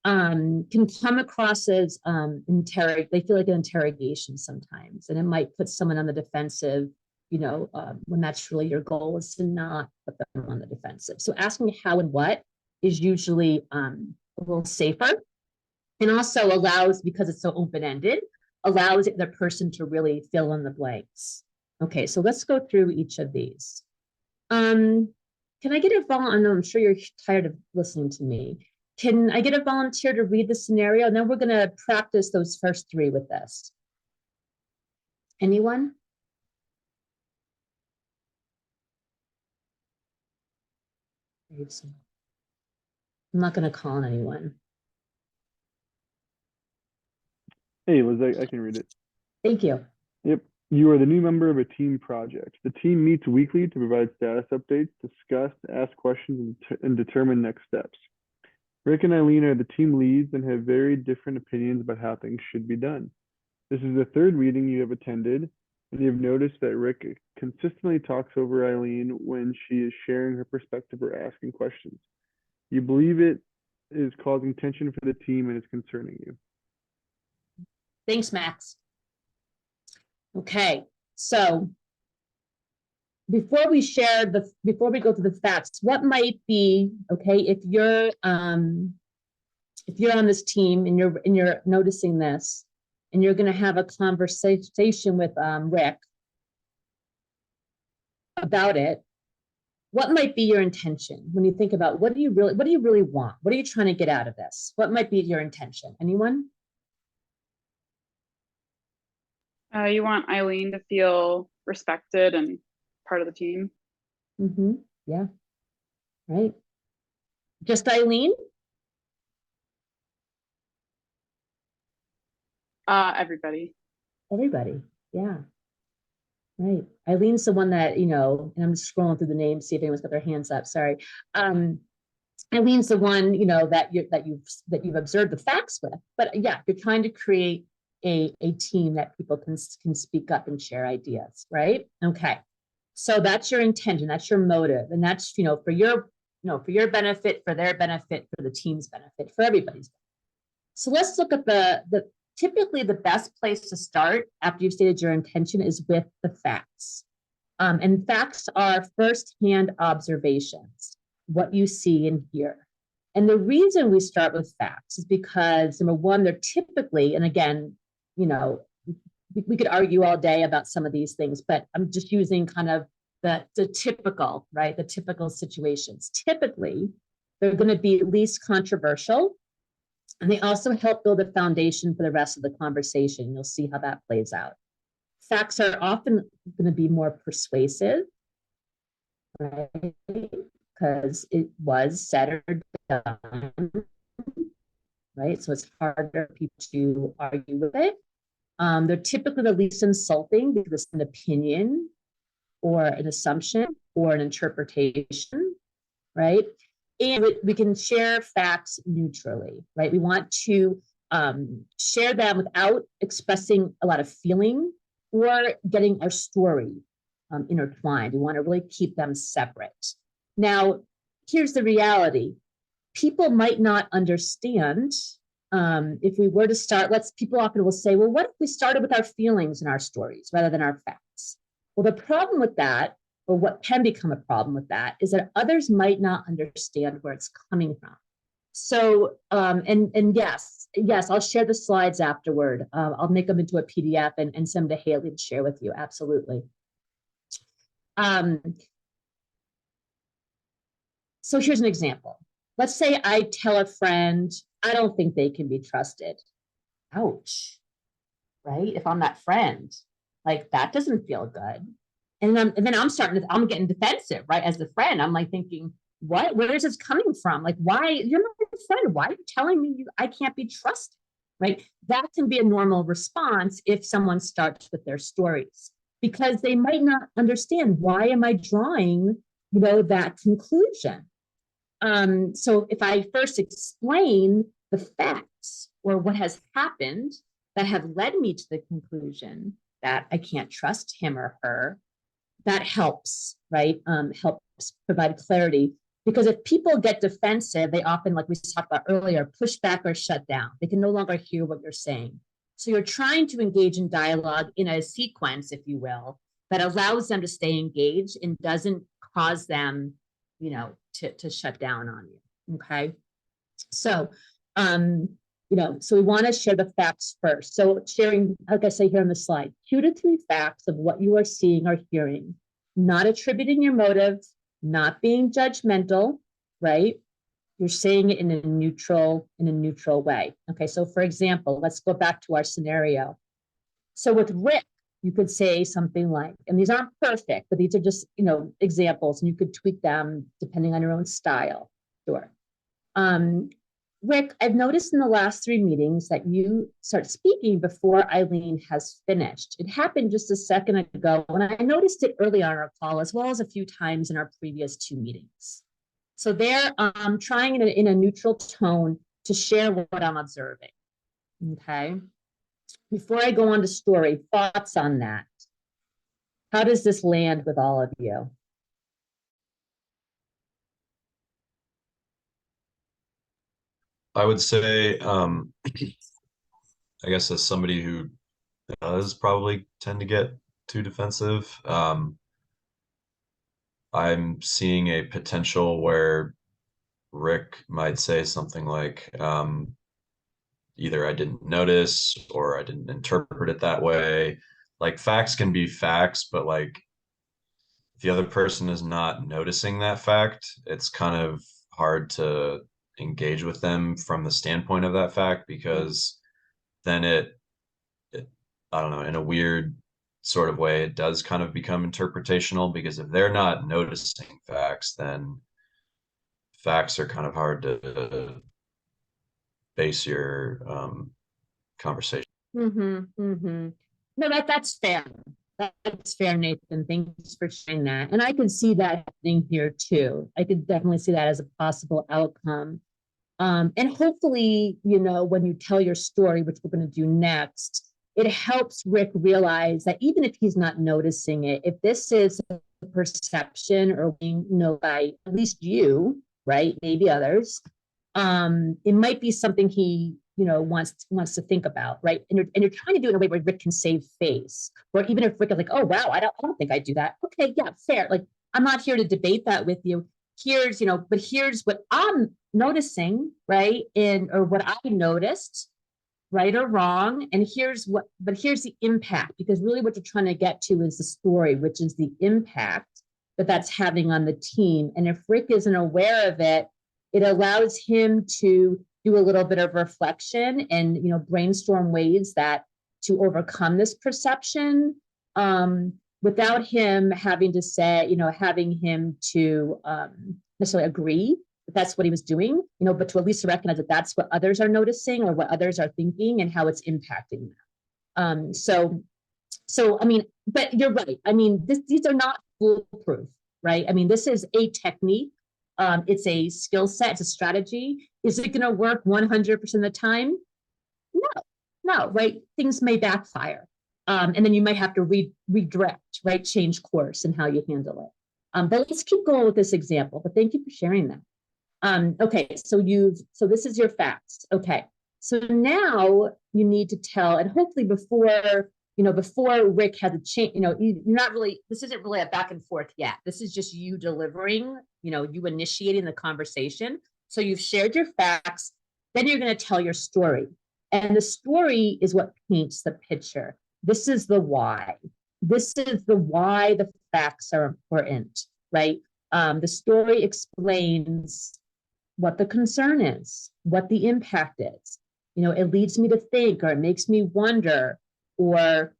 can come across as they feel like an interrogation sometimes, and it might put someone on the defensive, when that's really your goal, is to not put them on the defensive. So asking how and what is usually a little safer, and also allows, because it's so open-ended, allows the person to really fill in the blanks. Okay, so let's go through each of these. Can I get a volunteer? I'm sure you're tired of listening to me. Can I get a volunteer to read the scenario? And then we're gonna practice those first 3 with this. Anyone? I'm not gonna call on anyone. Hey, Liz, I can read it. Thank you. Yep. You are the new member of a team project. The team meets weekly to provide status updates, discuss, ask questions, and determine next steps. Rick and Eileen are the team leads and have very different opinions about how things should be done. This is the 3rd meeting you have attended, and you've noticed that Rick consistently talks over Eileen when she is sharing her perspective or asking questions. You believe it is causing tension for the team and is concerning you. Thanks, Max. Okay, so before we go through the facts, what might be, okay, if you're on this team and you're noticing this, and you're going to have a conversation with Rick about it, what might be your intention when you think about what do you really want? What are you trying to get out of this? What might be your intention? Anyone? You want Eileen to feel respected and part of the team. Mm-hmm. Yeah. Right. Just Eileen? Everybody. Everybody. Yeah. Right. Eileen's the one that, and I'm just scrolling through the names, see if anyone's got their hands up. Sorry. Eileen's the one, that you've observed the facts with. But yeah, you're trying to create a team that people can speak up and share ideas, right? Okay. So that's your intention, that's your motive, and that's for your benefit, for their benefit, for the team's benefit, for everybody's benefit. So let's look at the typically the best place to start after you've stated your intention is with the facts. And facts are firsthand observations, what you see and hear. And the reason we start with facts is because, number one, they're typically, and again, we could argue all day about some of these things, but I'm just using kind of the typical, right? The typical situations. Typically, they're going to be least controversial. And they also help build a foundation for the rest of the conversation. You'll see how that plays out. Facts are often going to be more persuasive, right? Because it was said or done, right? So it's harder for people to argue with it. They're typically the least insulting because it's an opinion or an assumption or an interpretation, right? And we can share facts neutrally, right? We want to share them without expressing a lot of feeling or getting our story intertwined. We want to really keep them separate. Now, here's the reality. People might not understand if we were to start, people often will say, well, what if we started with our feelings and our stories rather than our facts? Well, the problem with that, or what can become a problem with that, is that others might not understand where it's coming from. So, and yes, I'll share the slides afterward. I'll make them into a PDF and send them to Haley to share with you. Absolutely. So here's an example. Let's say I tell a friend, I don't think they can be trusted. Ouch, right? If I'm that friend, like that doesn't feel good. And then I'm getting defensive, right? As the friend, I'm like thinking, what? Where is this coming from? Like, why? You're my friend. Why are you telling me I can't be trusted, right? That can be a normal response if someone starts with their stories, because they might not understand, why am I drawing, that conclusion? So if I first explain the facts or what has happened that have led me to the conclusion that I can't trust him or her, that helps, right? Helps provide clarity. Because if people get defensive, they often, like we talked about earlier, push back or shut down. They can no longer hear what you're saying. So you're trying to engage in dialogue in a sequence, if you will, that allows them to stay engaged and doesn't cause them, to shut down on you. Okay. So, so we want to share the facts first. So sharing, like I say here on the slide, 2 to 3 facts of what you are seeing or hearing, not attributing your motive, not being judgmental, right? You're saying it in a neutral way. Okay. So for example, let's go back to our scenario. So with Rick, you could say something like, and these aren't perfect, but these are just, examples, and you could tweak them depending on your own style. Sure. Rick, I've noticed in the last 3 meetings that you start speaking before Eileen has finished. It happened just a second ago, and I noticed it early on our call, as well as a few times in our previous 2 meetings. So they're trying in a neutral tone to share what I'm observing. Okay. Before I go on to story, thoughts on that? How does this land with all of you? I would say, I guess as somebody who does probably tend to get too defensive, I'm seeing a potential where Rick might say something like, either I didn't notice or I didn't interpret it that way. Like facts can be facts, but like the other person is not noticing that fact, it's kind of hard to engage with them from the standpoint of that fact, because then it I don't know, in a weird sort of way, it does kind of become interpretational, because if they're not noticing facts, then facts are kind of hard to base your conversation. No, that's fair. That's fair, Nathan. Thanks for sharing that. And I could see that happening here too. I could definitely see that as a possible outcome. And hopefully, when you tell your story, which we're going to do next, it helps Rick realize that even if he's not noticing it, if this is a perception or being known by at least you, right, maybe others, it might be something he wants to think about, right? And you're trying to do it in a way where Rick can save face, or even if Rick is like, oh wow, I don't think I do that. Okay, yeah, fair. Like, I'm not here to debate that with you. Here's but here's what I'm noticing, right? Or what I noticed, right or wrong, and here's the impact, because really what you're trying to get to is the story, which is the impact that's having on the team. And if Rick isn't aware of it, it allows him to do a little bit of reflection and brainstorm ways to overcome this perception, without him having to say, having him to necessarily agree that that's what he was doing, but to at least recognize that that's what others are noticing or what others are thinking and how it's impacting them. So I mean, but you're right. I mean, these are not foolproof, right? I mean, this is a technique. It's a skill set, it's a strategy. Is it going to work 100% of the time? No, right? Things may backfire. And then you might have to redirect, right? Change course and how you handle it. But let's keep going with this example, but thank you for sharing that. Okay, so this is your facts. Okay, so now you need to tell, and hopefully before Rick has a change, you're not really, this isn't really a back and forth yet. This is just you delivering, you initiating the conversation. So you've shared your facts, then you're going to tell your story. And the story is what paints the picture. This is the why. This is the why the facts are important, right? The story explains what the concern is, what the impact is. It leads me to think, or it makes me wonder, or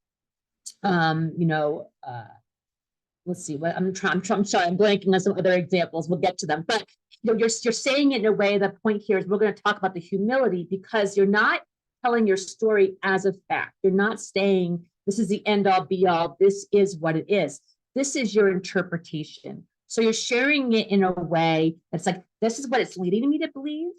let's see what I'm sorry, I'm blanking on some other examples. We'll get to them, but you're saying it in a way. The point here is we're going to talk about the humility, because you're not telling your story as a fact. You're not saying this is the end all be all. This is what it is. This is your interpretation. So you're sharing it in a way that's like, this is what it's leading me to believe.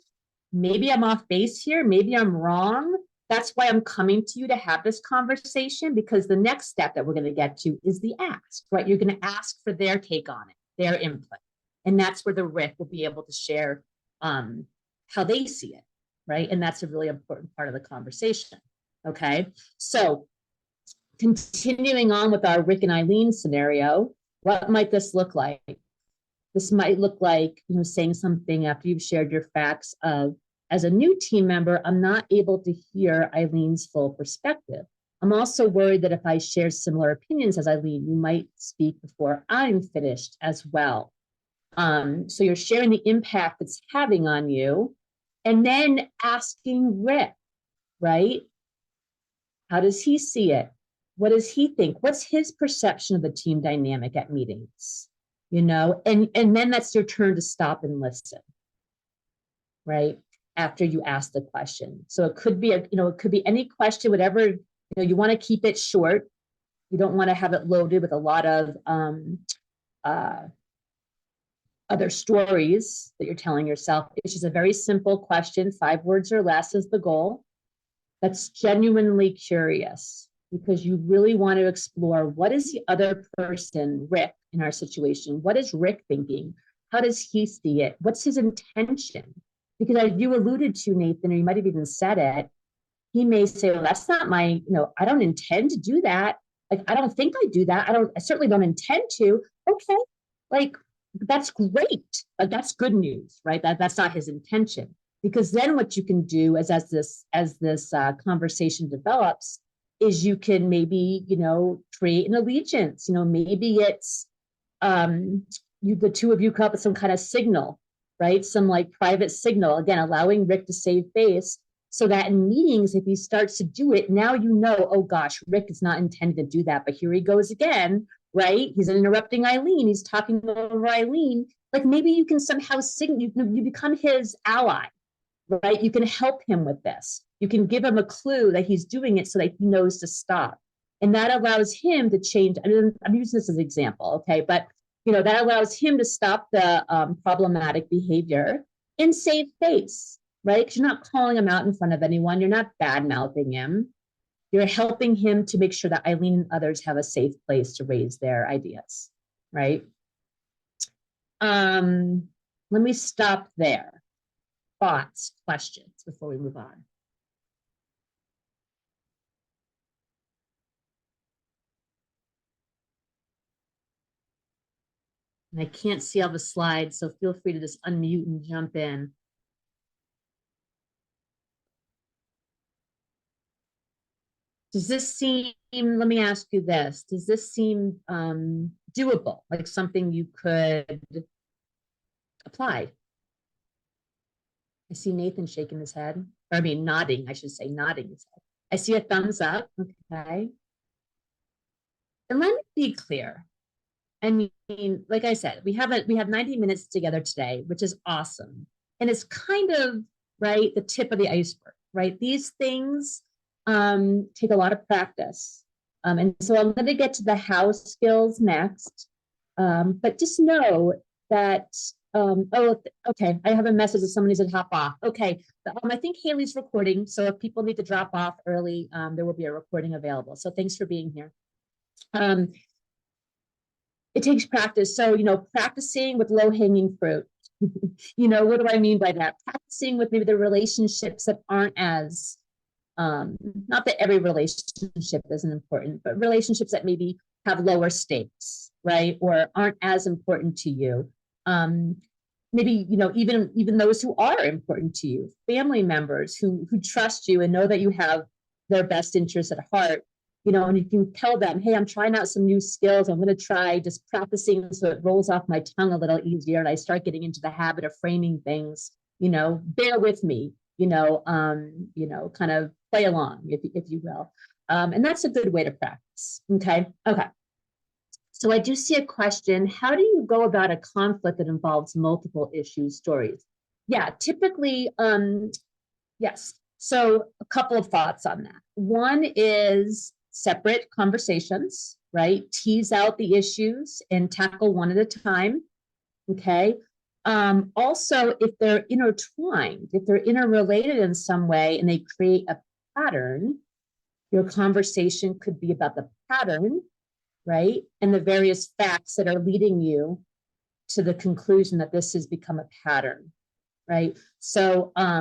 Maybe I'm off base here. Maybe I'm wrong. That's why I'm coming to you to have this conversation, because the next step that we're going to get to is the ask, right? You're going to ask for their take on it, their input. And that's where the Rick will be able to share how they see it, right? And that's a really important part of the conversation, okay? So continuing on with our Rick and Eileen scenario, what might this look like? This might look like, saying something after you've shared your facts of, as a new team member, I'm not able to hear Eileen's full perspective. I'm also worried that if I share similar opinions as Eileen, you might speak before I'm finished as well. So you're sharing the impact it's having on you, and then asking Rick, right? How does he see it? What does he think? What's his perception of the team dynamic at meetings? And then that's your turn to stop and listen, right? After you ask the question. So it could be it could be any question, whatever, you want to keep it short. You don't want to have it loaded with a lot of other stories that you're telling yourself. It's just a very simple question, 5 words or less is the goal. That's genuinely curious, because you really want to explore, what is the other person, Rick, in our situation? What is Rick thinking? How does he see it? What's his intention? Because as you alluded to, Nathan, or you might have even said it, he may say, well, that's not my, I don't intend to do that. Like, I don't think I do that. I certainly don't intend to. Okay, like, that's great. Like, that's good news, right? That's not his intention. Because then what you can do is, as this conversation develops, is you can maybe, create an allegiance. Maybe it's, the two of you come up with some kind of signal, right? Some like private signal, again, allowing Rick to save face so that in meetings, if he starts to do it, now you know, oh gosh, Rick is not intended to do that, but here he goes again, right? He's interrupting Eileen. He's talking over Eileen. Like maybe you can somehow you become his ally, right? You can help him with this. You can give him a clue that he's doing it so that he knows to stop. And that allows him to change. I'm using this as an example, okay? But that allows him to stop the problematic behavior and save face, right? Because you're not calling him out in front of anyone. You're not bad-mouthing him. You're helping him to make sure that Eileen and others have a safe place to raise their ideas, right? Let me stop there. Thoughts, questions before we move on. And I can't see all the slides, so feel free to just unmute and jump in. Does this seem, let me ask you this, does this seem doable, like something you could apply? I see Nathan shaking his head, or I mean nodding, I should say, nodding his head. I see a thumbs up, okay. And let me be clear. I mean, like I said, we have 90 minutes together today, which is awesome. And it's kind of, right, the tip of the iceberg, right? These things take a lot of practice. And so I'm going to get to the how skills next. But just know that, okay, I have a message that someone needs to hop off. Okay, I think Haley's recording. So if people need to drop off early, there will be a recording available. So thanks for being here. It takes practice. So, practicing with low-hanging fruit. What do I mean by that? Practicing with maybe the relationships that aren't as, not that every relationship isn't important, but relationships that maybe have lower stakes, right? Or aren't as important to you. Maybe, even those who are important to you, family members who trust you and know that you have their best interests at heart. And you can tell them, hey, I'm trying out some new skills. I'm going to try just practicing so it rolls off my tongue a little easier. And I start getting into the habit of framing things, bear with me, kind of play along, if you will. And that's a good way to practice. Okay. So I do see a question. How do you go about a conflict that involves multiple issues, stories? Yeah, typically, yes. So a couple of thoughts on that. One is separate conversations, right? Tease out the issues and tackle one at a time, okay? Also, if they're intertwined, if they're interrelated in some way and they create a pattern, your conversation could be about the pattern, right? And the various facts that are leading you to the conclusion that this has become a pattern, right? So I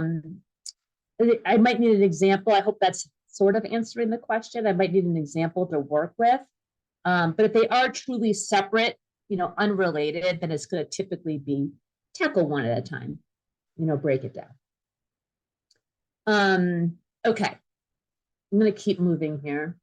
might need an example. I hope that's sort of answering the question. I might need an example to work with. But if they are truly separate, unrelated, then it's going to typically be tackle one at a time, break it down. Okay, I'm going to keep moving here.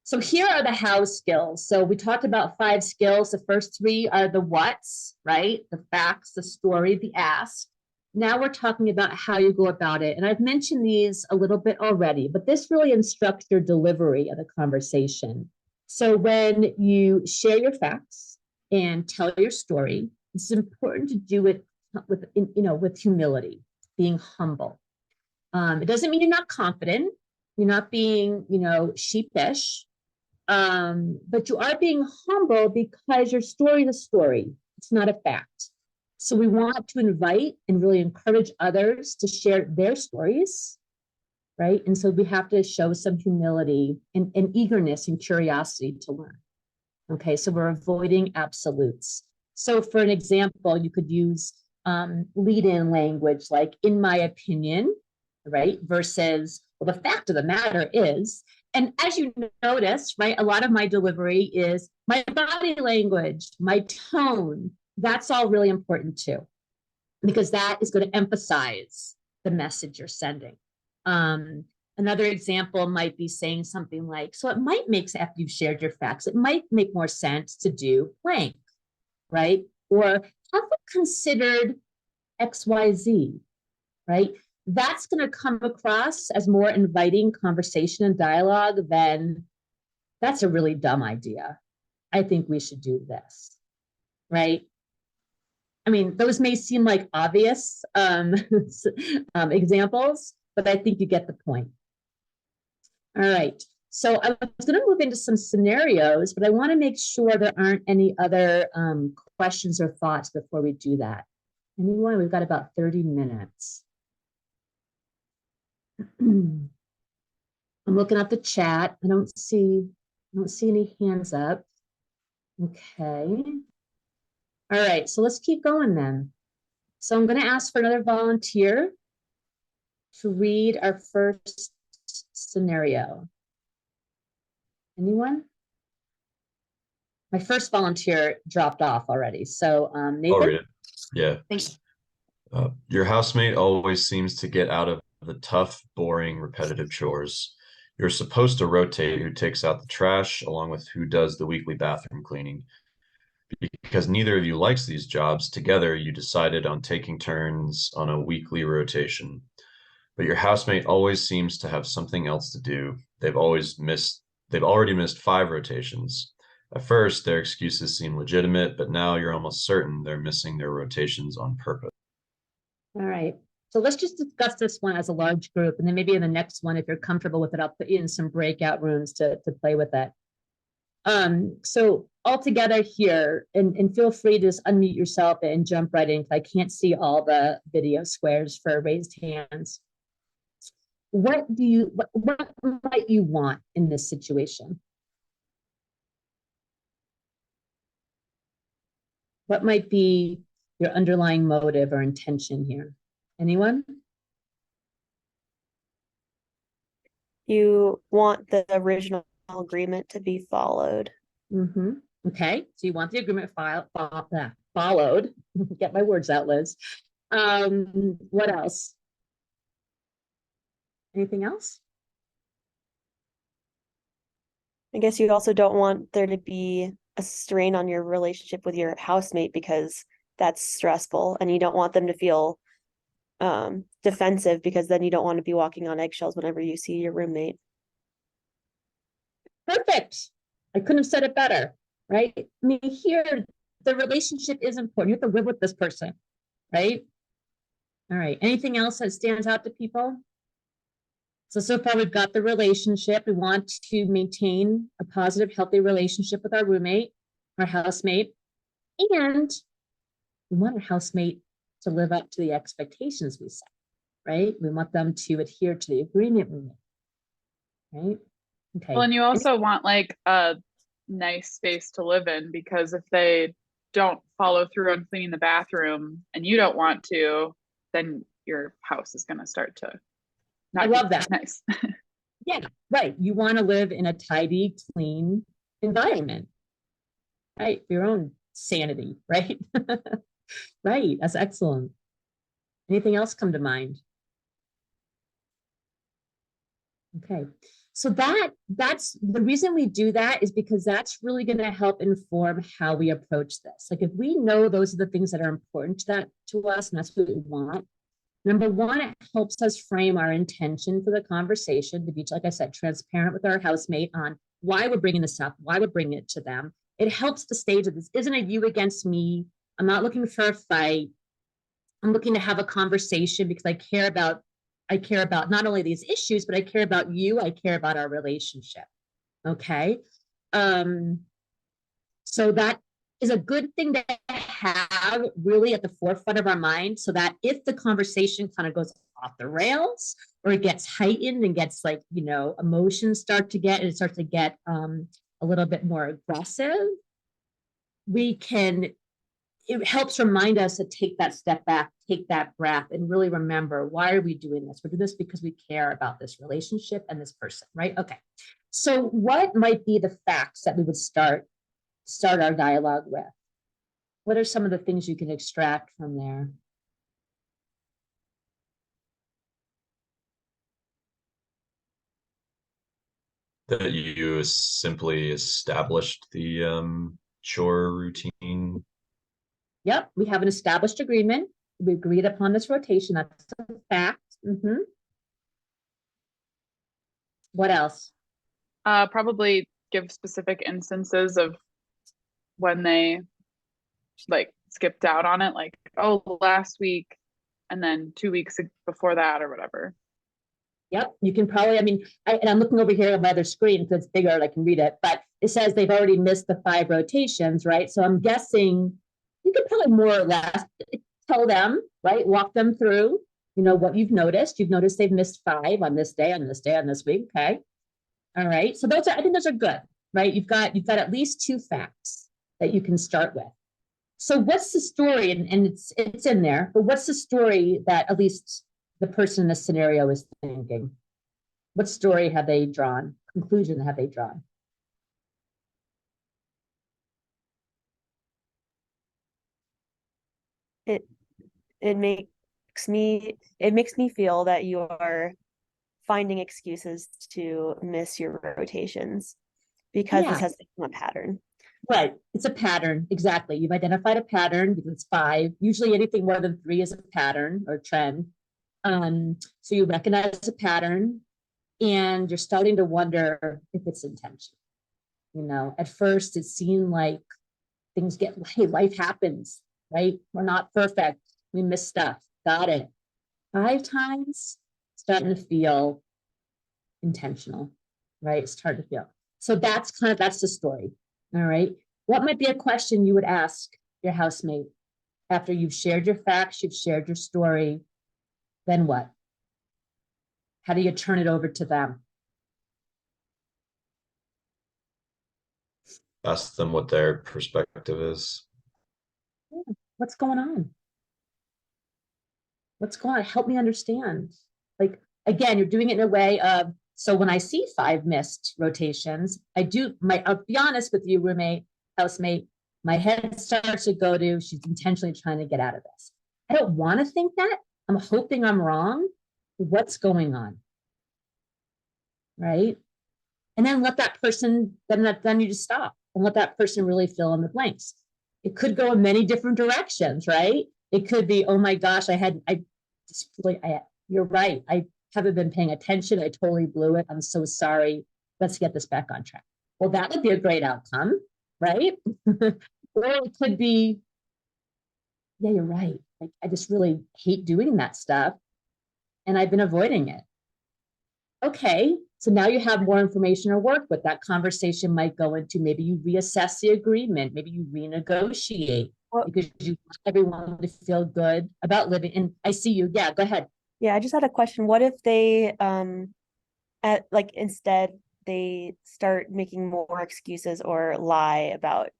So here are the how skills. So we talked about 5 skills. The first 3 are the what's, right? The facts, the story, the ask. Now we're talking about how you go about it. And I've mentioned these a little bit already, but this really instructs your delivery of the conversation. So when you share your facts and tell your story, it's important to do it with humility, being humble. It doesn't mean you're not confident. You're not being, sheepish, but you are being humble because your story is a story. It's not a fact. So we want to invite and really encourage others to share their stories, right? And so we have to show some humility and eagerness and curiosity to learn. Okay, so we're avoiding absolutes. So for an example, you could use lead-in language like, in my opinion, right? Versus, well, the fact of the matter is, and as you notice, right, a lot of my delivery is my body language, my tone. That's all really important too, because that is going to emphasize the message you're sending. Another example might be saying something like, so it might make, after you've shared your facts, it might make more sense to do blank, right? Or have we considered XYZ, right? That's going to come across as more inviting conversation and dialogue than that's a really dumb idea. I think we should do this, right? I mean, those may seem like obvious examples, but I think you get the point. All right. So I was going to move into some scenarios, but I want to make sure there aren't any other questions or thoughts before we do that. Anyone? We've got about 30 minutes. I'm looking at the chat. I don't see any hands up. Okay. All right, so let's keep going then. So I'm going to ask for another volunteer to read our first scenario. Anyone? My first volunteer dropped off already. So Nathan? I'll read it. Yeah. Thanks. Your housemate always seems to get out of the tough, boring, repetitive chores. You're supposed to rotate who takes out the trash along with who does the weekly bathroom cleaning. Because neither of you likes these jobs, together you decided on taking turns on a weekly rotation. But your housemate always seems to have something else to do. They've already missed 5 rotations. At first, their excuses seem legitimate, but now you're almost certain they're missing their rotations on purpose. All right. So let's just discuss this one as a large group, and then maybe in the next one, if you're comfortable with it, I'll put you in some breakout rooms to play with it. So all together here, and feel free to just unmute yourself and jump right in, because I can't see all the video squares for raised hands. What might you want in this situation? What might be your underlying motive or intention here? Anyone? You want the original agreement to be followed. Mm-hmm. Okay, so you want the agreement followed. Get my words out, Liz. What else? Anything else? I guess you also don't want there to be a strain on your relationship with your housemate, because that's stressful, and you don't want them to feel defensive, because then you don't want to be walking on eggshells whenever you see your roommate. Perfect. I couldn't have said it better, right? I mean, here, the relationship is important. You have to live with this person, right? All right. Anything else that stands out to people? So far we've got the relationship. We want to maintain a positive, healthy relationship with our roommate, our housemate, and we want our housemate to live up to the expectations we set, right? We want them to adhere to the agreement we made, right? Okay. Well, and you also want like a nice space to live in, because if they don't follow through on cleaning the bathroom and you don't want to, then your house is going to start to not I love that. Nice. Yeah, right. You want to live in a tidy, clean environment, right? For your own sanity, right? Right. That's excellent. Anything else come to mind? Okay. So that's the reason we do that, is because that's really going to help inform how we approach this. Like if we know those are the things that are important to us, and that's what we want. Number one, it helps us frame our intention for the conversation to be, like I said, transparent with our housemate on why we're bringing this up, why we're bringing it to them. It helps the stage of this isn't a you against me. I'm not looking for a fight. I'm looking to have a conversation because I care about not only these issues, but I care about you. I care about our relationship. Okay. So that is a good thing to have really at the forefront of our mind, so that if the conversation kind of goes off the rails or it gets heightened and gets like, emotions starts to get a little bit more aggressive, it helps remind us to take that step back, take that breath, and really remember, why are we doing this? We're doing this because we care about this relationship and this person, right? Okay. So what might be the facts that we would start our dialogue with? What are some of the things you can extract from there? That you simply established the chore routine Yep, we have an established agreement. We agreed upon this rotation. That's a fact. What else? Probably give specific instances of when they like skipped out on it, like, oh, last week and then 2 weeks before that or whatever. Yep, you can probably, and I'm looking over here on my other screen because it's bigger, I can read it, but it says they've already missed the 5 rotations, right? So I'm guessing you can probably more or less tell them, right? Walk them through, what you've noticed. You've noticed they've missed 5 on this day, on this day, on this week. Okay. All right. So I think those are good, right? You've got at least 2 facts that you can start with. So what's the story? And it's in there, but what's the story that at least the person in this scenario is thinking? What story have they drawn? Conclusion have they drawn? It makes me feel that you are finding excuses to miss your rotations because this has become a pattern. Right. It's a pattern. Exactly. You've identified a pattern because it's 5. Usually anything more than 3 is a pattern or trend. So you recognize a pattern and you're starting to wonder if it's intentional. At first it seemed like things hey, life happens, right? We're not perfect. We miss stuff. Got it. 5 times, starting to feel intentional, right? It's hard to feel. So that's the story. All right. What might be a question you would ask your housemate after you've shared your facts, you've shared your story? Then what? How do you turn it over to them? Ask them what their perspective is. Yeah. What's going on? What's going on? Help me understand. Like, again, you're doing it in a way of, so when I see 5 missed rotations, I'll be honest with you, housemate, my head starts to go to, she's intentionally trying to get out of this. I don't want to think that. I'm hoping I'm wrong. What's going on? Right? And then let that person, then you just stop and let that person really fill in the blanks. It could go in many different directions, right? It could be, oh my gosh, you're right. I haven't been paying attention. I totally blew it. I'm so sorry. Let's get this back on track. Well, that would be a great outcome, right? Or it could be, yeah, you're right. I just really hate doing that stuff and I've been avoiding it. Okay, so now you have more information to work with. That conversation might go into, maybe you reassess the agreement, maybe you renegotiate because you want everyone to feel good about living. And I see you. Yeah, go ahead. Yeah, I just had a question. What if they instead they start making more excuses or lie about,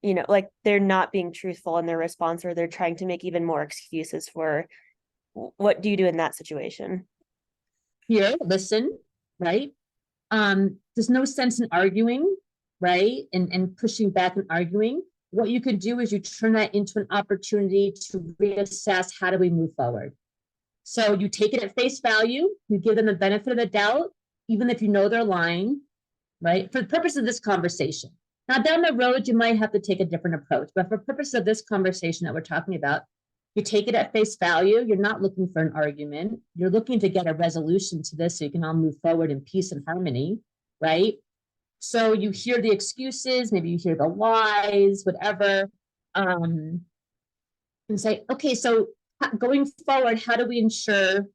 like they're not being truthful in their response, or they're trying to make even more excuses for, what do you do in that situation? Here, listen, right? There's no sense in arguing, right? And pushing back and arguing. What you could do is you turn that into an opportunity to reassess, how do we move forward? So you take it at face value, you give them the benefit of the doubt, even if you know they're lying, right? For the purpose of this conversation. Now down the road, you might have to take a different approach, but for purpose of this conversation that we're talking about, you take it at face value. You're not looking for an argument. You're looking to get a resolution to this so you can all move forward in peace and harmony, right? So you hear the excuses, maybe you hear the lies, whatever, and say, okay, so going forward, how do we ensure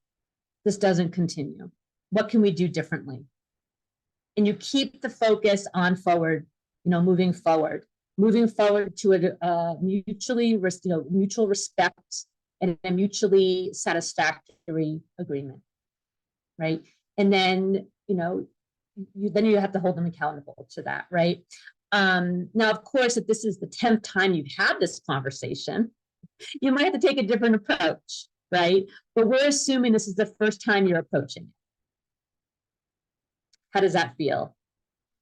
this doesn't continue? What can we do differently? And you keep the focus on forward, moving forward to a mutual respect and a mutually satisfactory agreement, right? And then, you have to hold them accountable to that, right? Now, of course, if this is the 10th time you've had this conversation, you might have to take a different approach, right? But we're assuming this is the first time you're approaching it. How does that feel?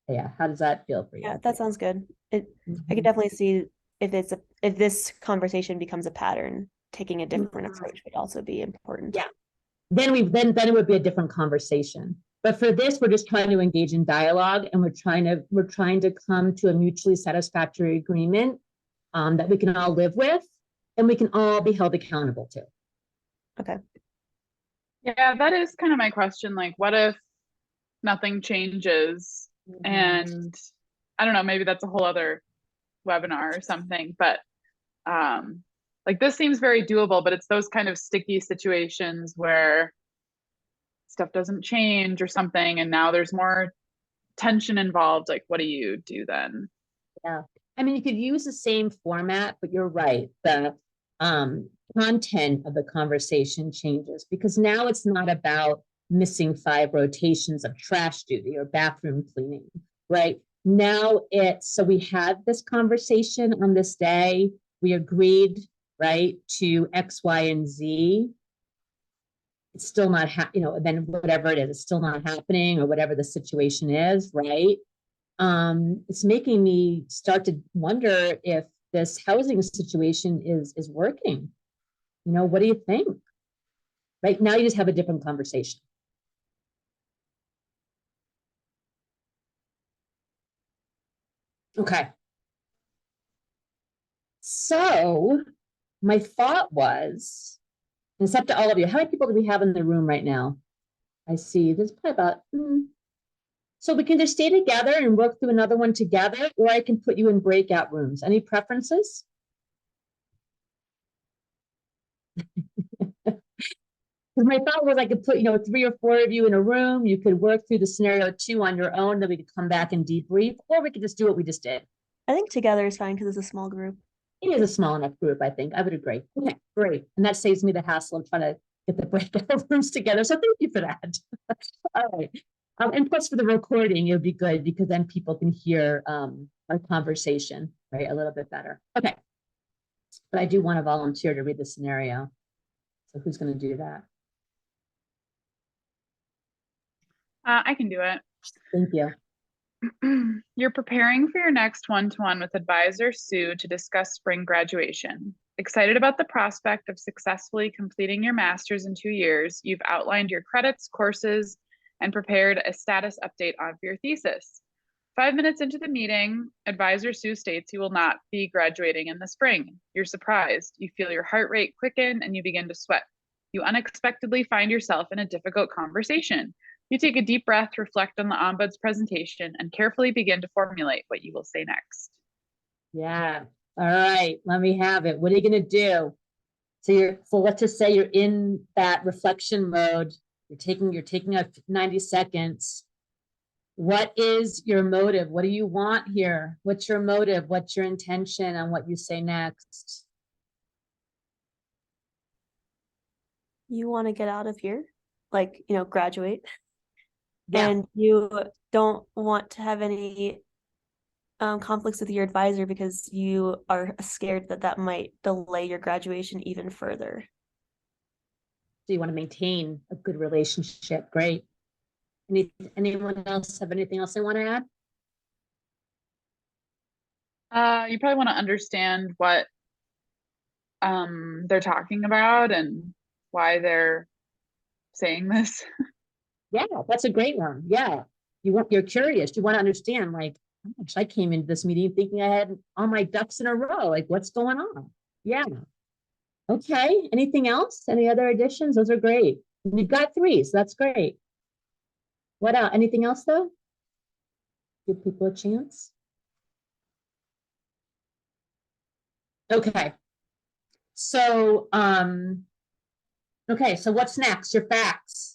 Yeah, how does that feel for you? Yeah, that sounds good. I could definitely see if this conversation becomes a pattern, taking a different approach would also be important. Yeah. Then it would be a different conversation. But for this, we're just trying to engage in dialogue, and we're trying to come to a mutually satisfactory agreement that we can all live with and we can all be held accountable to. Okay. Yeah, that is kind of my question. Like, what if nothing changes? And I don't know, maybe that's a whole other webinar or something, but like this seems very doable, but it's those kind of sticky situations where stuff doesn't change or something, and now there's more tension involved. Like, what do you do then? Yeah, I mean, you could use the same format, but you're right. The content of the conversation changes because now it's not about missing 5 rotations of trash duty or bathroom cleaning, right? Now it's, so we had this conversation on this day, we agreed, right, to X, Y, and Z. It's still not, then whatever it is, it's still not happening or whatever the situation is, right? It's making me start to wonder if this housing situation is working. What do you think? Right now, you just have a different conversation. Okay. So my thought was, and it's up to all of you, how many people do we have in the room right now? I see there's probably about, so we can just stay together and work through another one together, or I can put you in breakout rooms. Any preferences? Because my thought was I could put, 3 or 4 of you in a room. You could work through the scenario 2 on your own. Then we could come back and debrief, or we could just do what we just did. I think together is fine because it's a small group. It is a small enough group, I think. I would agree. Okay, great. And that saves me the hassle of trying to get the breakout rooms together. So thank you for that. All right. And plus for the recording, it would be good because then people can hear our conversation, right, a little bit better. Okay. But I do want to volunteer to read the scenario. So who's going to do that? I can do it. Thank you. You're preparing for your next one-to-one with advisor Sue to discuss spring graduation. Excited about the prospect of successfully completing your master's in 2 years, you've outlined your credits, courses, and prepared a status update on your thesis. 5 minutes into the meeting, advisor Sue states you will not be graduating in the spring. You're surprised. You feel your heart rate quicken and you begin to sweat. You unexpectedly find yourself in a difficult conversation. You take a deep breath, reflect on the Ombuds presentation, and carefully begin to formulate what you will say next. Yeah. All right. Let me have it. What are you going to do? So let's just say you're in that reflection mode. You're taking a 90 seconds. What is your motive? What do you want here? What's your motive? What's your intention on what you say next? You want to get out of here, like, graduate. Yeah. And you don't want to have any conflicts with your advisor because you are scared that might delay your graduation even further. So you want to maintain a good relationship. Great. Anyone else have anything else they want to add? You probably want to understand what they're talking about and why they're saying this. Yeah, that's a great one. Yeah. You're curious. You want to understand, like, oh my gosh, I came into this meeting thinking I had all my ducks in a row. Like, what's going on? Yeah. Okay. Anything else? Any other additions? Those are great. You've got 3, so that's great. What else? Anything else though? Give people a chance. Okay. So, okay. So what's next? Your facts.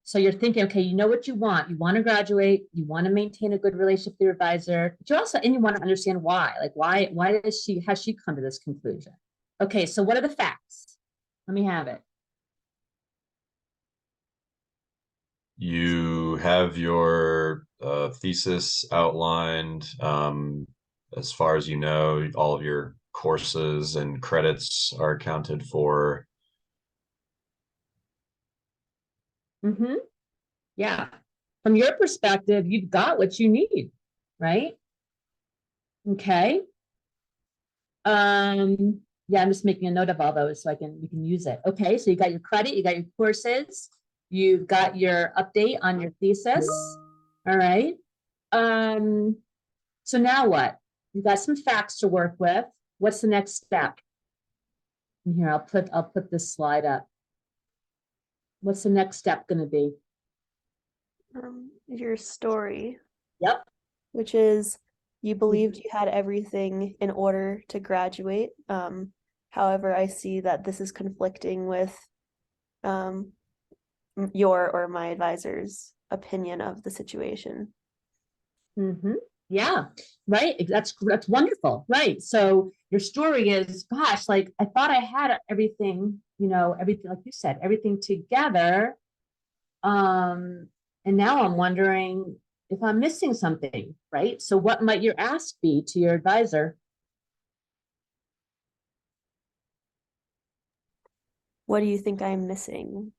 So you're thinking, okay, you know what you want. You want to graduate. You want to maintain a good relationship with your advisor. But you also, and you want to understand why. Like, why has she come to this conclusion? Okay, so what are the facts? Let me have it. You have your thesis outlined. As far as you know, all of your courses and credits are accounted for. Mm-hmm. Yeah. From your perspective, you've got what you need, right? Okay. Yeah, I'm just making a note of all those so we can use it. Okay, so you got your credit, you got your courses, you've got your update on your thesis. All right. So now what? You've got some facts to work with. What's the next step? And here, I'll put this slide up. What's the next step going to be? Your story. Yep. Which is you believed you had everything in order to graduate. However, I see that this is conflicting with your or my advisor's opinion of the situation. Mm-hmm. Yeah, right. That's wonderful. Right. So your story is, gosh, like I thought I had everything, everything, like you said, everything together. And now I'm wondering if I'm missing something, right? So what might your ask be to your advisor? What do you think I'm missing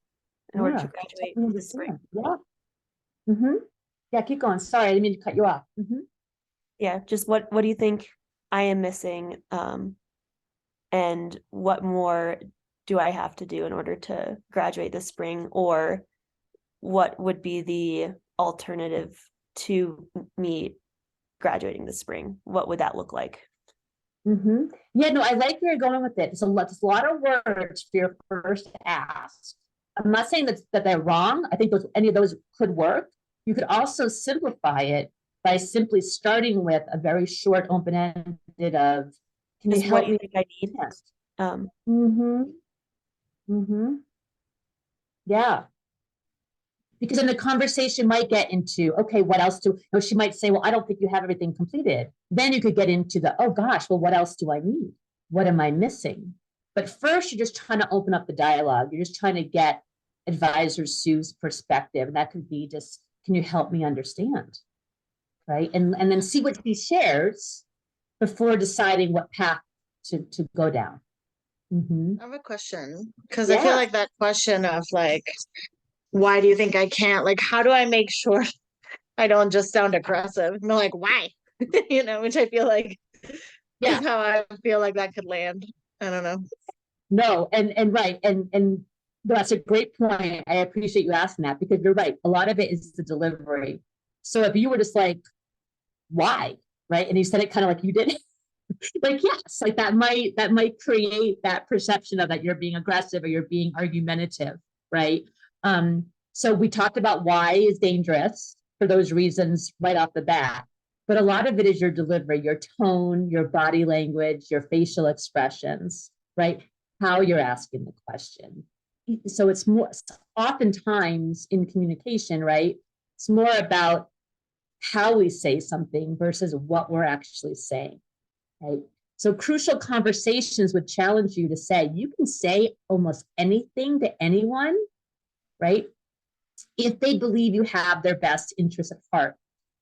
in order to graduate this spring? Yeah. Mm-hmm. Yeah, keep going. Sorry, I didn't mean to cut you off. Mm-hmm. Yeah, just what do you think I am missing? And what more do I have to do in order to graduate this spring? Or what would be the alternative to me graduating this spring? What would that look like? Mm-hmm. Yeah, no, I like where you're going with it. It's a lot of words for your first ask. I'm not saying that they're wrong. I think any of those could work. You could also simplify it by simply starting with a very short, open-ended of, can you help me? What do you think I need? Yes. Yeah. Because then the conversation might get into, okay, what else she might say, well, I don't think you have everything completed. Then you could get into oh gosh, well, what else do I need? What am I missing? But first, you're just trying to open up the dialogue. You're just trying to get advisor Sue's perspective. And that could be just, can you help me understand? Right. And then see what she shares before deciding what path to go down. I have a question, because I feel like that question of why do you think I can't? How do I make sure I don't just sound aggressive? I'm like, why? Which I feel like is how I feel like that could land. I don't know. No, and right. And that's a great point. I appreciate you asking that, because you're right. A lot of it is the delivery. So if you were just like, why? Right. And you said it kind of like you did. Yes, that might create that perception of that you're being aggressive or you're being argumentative, right? So we talked about why is dangerous for those reasons right off the bat, but a lot of it is your delivery, your tone, your body language, your facial expressions, right? How you're asking the question. So it's more oftentimes in communication, right? It's more about how we say something versus what we're actually saying. Right. So crucial conversations would challenge you to say, you can say almost anything to anyone, right? If they believe you have their best interest at heart.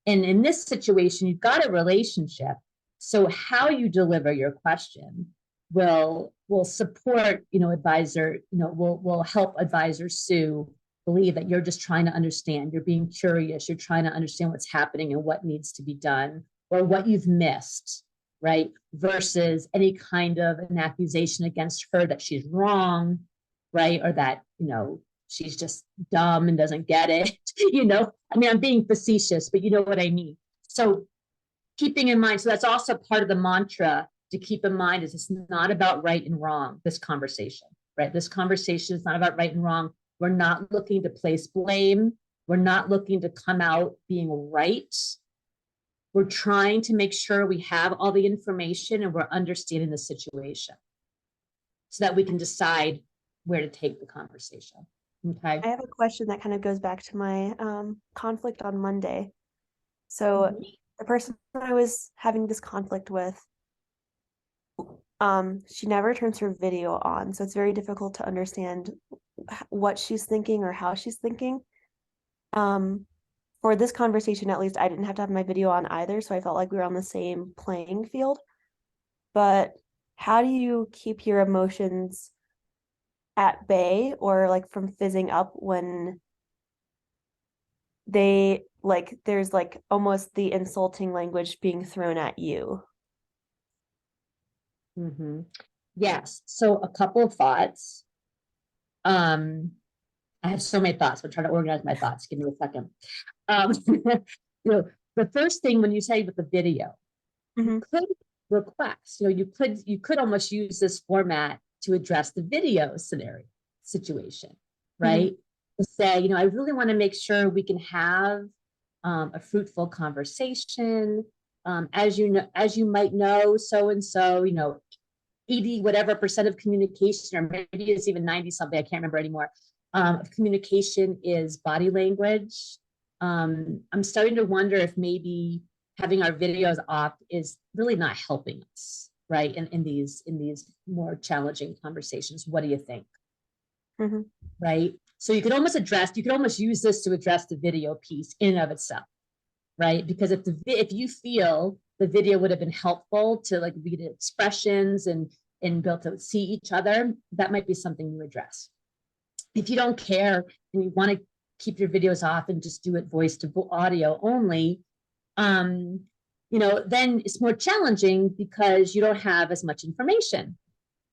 And in this situation, you've got a relationship. So how you deliver your question will support, advisor, will help advisor Sue believe that you're just trying to understand. You're being curious. You're trying to understand what's happening and what needs to be done or what you've missed. Right, versus any kind of an accusation against her that she's wrong, right, or that she's just dumb and doesn't get it. I mean, I'm being facetious, but you know what I mean. So keeping in mind, so that's also part of the mantra to keep in mind, is it's not about right and wrong. This conversation, right? This conversation is not about right and wrong. We're not looking to place blame. We're not looking to come out being right. We're trying to make sure we have all the information and we're understanding the situation so that we can decide where to take the conversation. Okay. I have a question that kind of goes back to my conflict on Monday. So the person I was having this conflict with, she never turns her video on. So it's very difficult to understand what she's thinking or how she's thinking. For this conversation, at least, I didn't have to have my video on either, so I felt like we were on the same playing field. But how do you keep your emotions at bay or from fizzing up when there's almost the insulting language being thrown at you? Yes. So a couple of thoughts. I have so many thoughts. I'm trying to organize my thoughts. Give me a second. The first thing when you say with the video, you could request. You could almost use this format to address the video scenario situation, right? To say, I really want to make sure we can have a fruitful conversation. As you might know, so and so, 80 whatever percent of communication, or maybe it's even 90 something, I can't remember anymore, of communication is body language. I'm starting to wonder if maybe having our videos off is really not helping us, right? In these more challenging conversations. What do you think? Right? So you could almost use this to address the video piece in and of itself, right? Because if you feel the video would have been helpful to like read expressions and be able to see each other, that might be something you address. If you don't care and you want to keep your videos off and just do it voice to audio only, then it's more challenging because you don't have as much information,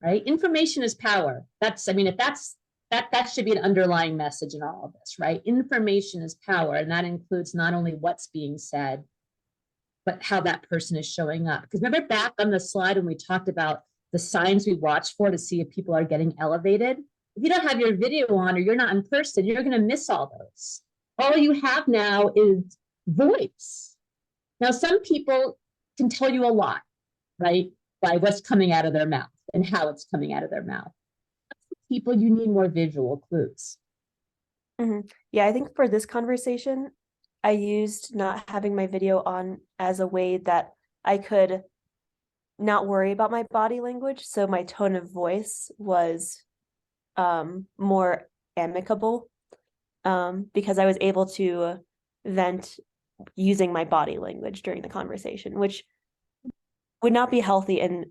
right? Information is power. That should be an underlying message in all of this, right? Information is power, and that includes not only what's being said, but how that person is showing up. Because remember back on the slide when we talked about the signs we watch for to see if people are getting elevated? If you don't have your video on or you're not in person, you're going to miss all those. All you have now is voice. Now, some people can tell you a lot, right? By what's coming out of their mouth and how it's coming out of their mouth. People, you need more visual clues. Yeah, I think for this conversation, I used not having my video on as a way that I could not worry about my body language. So my tone of voice was more amicable because I was able to vent using my body language during the conversation, which would not be healthy in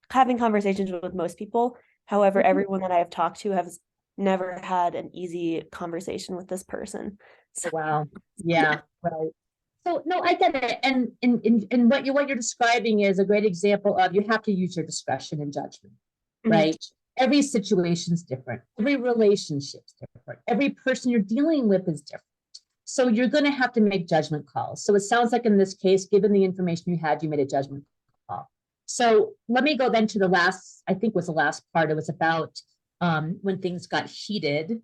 having conversations with most people. However, everyone that I have talked to has never had an easy conversation with this person. So, wow. Yeah. Right. So no, I get it. And what you're describing is a great example of you have to use your discretion and judgment, right? Every situation's different. Every relationship's different. Every person you're dealing with is different. So you're going to have to make judgment calls. So it sounds like in this case, given the information you had, you made a judgment call. So let me go then to the last part. It was about when things got heated.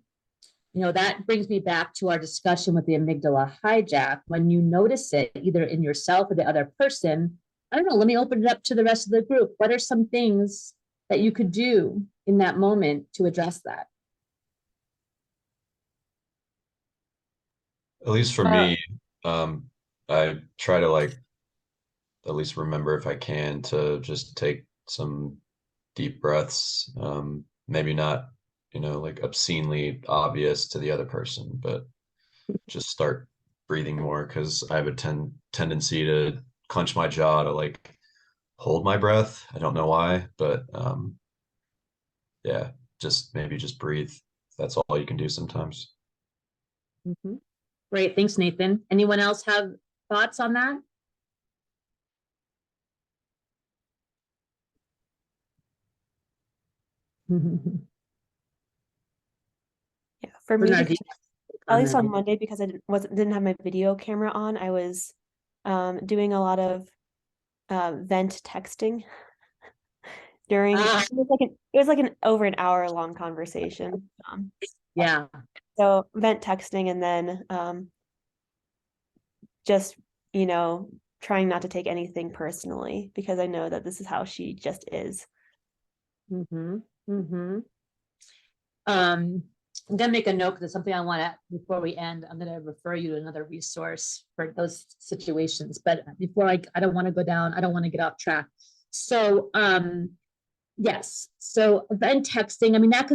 That brings me back to our discussion with the amygdala hijack. When you notice it, either in yourself or the other person, I don't know, let me open it up to the rest of the group. What are some things that you could do in that moment to address that? At least for me, I try to at least remember if I can to just take some deep breaths. Maybe not, obscenely obvious to the other person, but just start breathing more because I have a tendency to clench my jaw to hold my breath. I don't know why, but yeah, just breathe. That's all you can do sometimes. Great. Thanks, Nathan. Anyone else have thoughts on that? Yeah, for me, at least on Monday, because I didn't have my video camera on, I was doing a lot of vent texting during it was like an over an hour long conversation. Yeah. So vent texting, and then just trying not to take anything personally, because I know that this is how she just is. I'm going to make a note because it's something I want to, before we end, I'm going to refer you to another resource for those situations. But before I don't want to go down, I don't want to get off track. So, yes. So event texting, I mean, that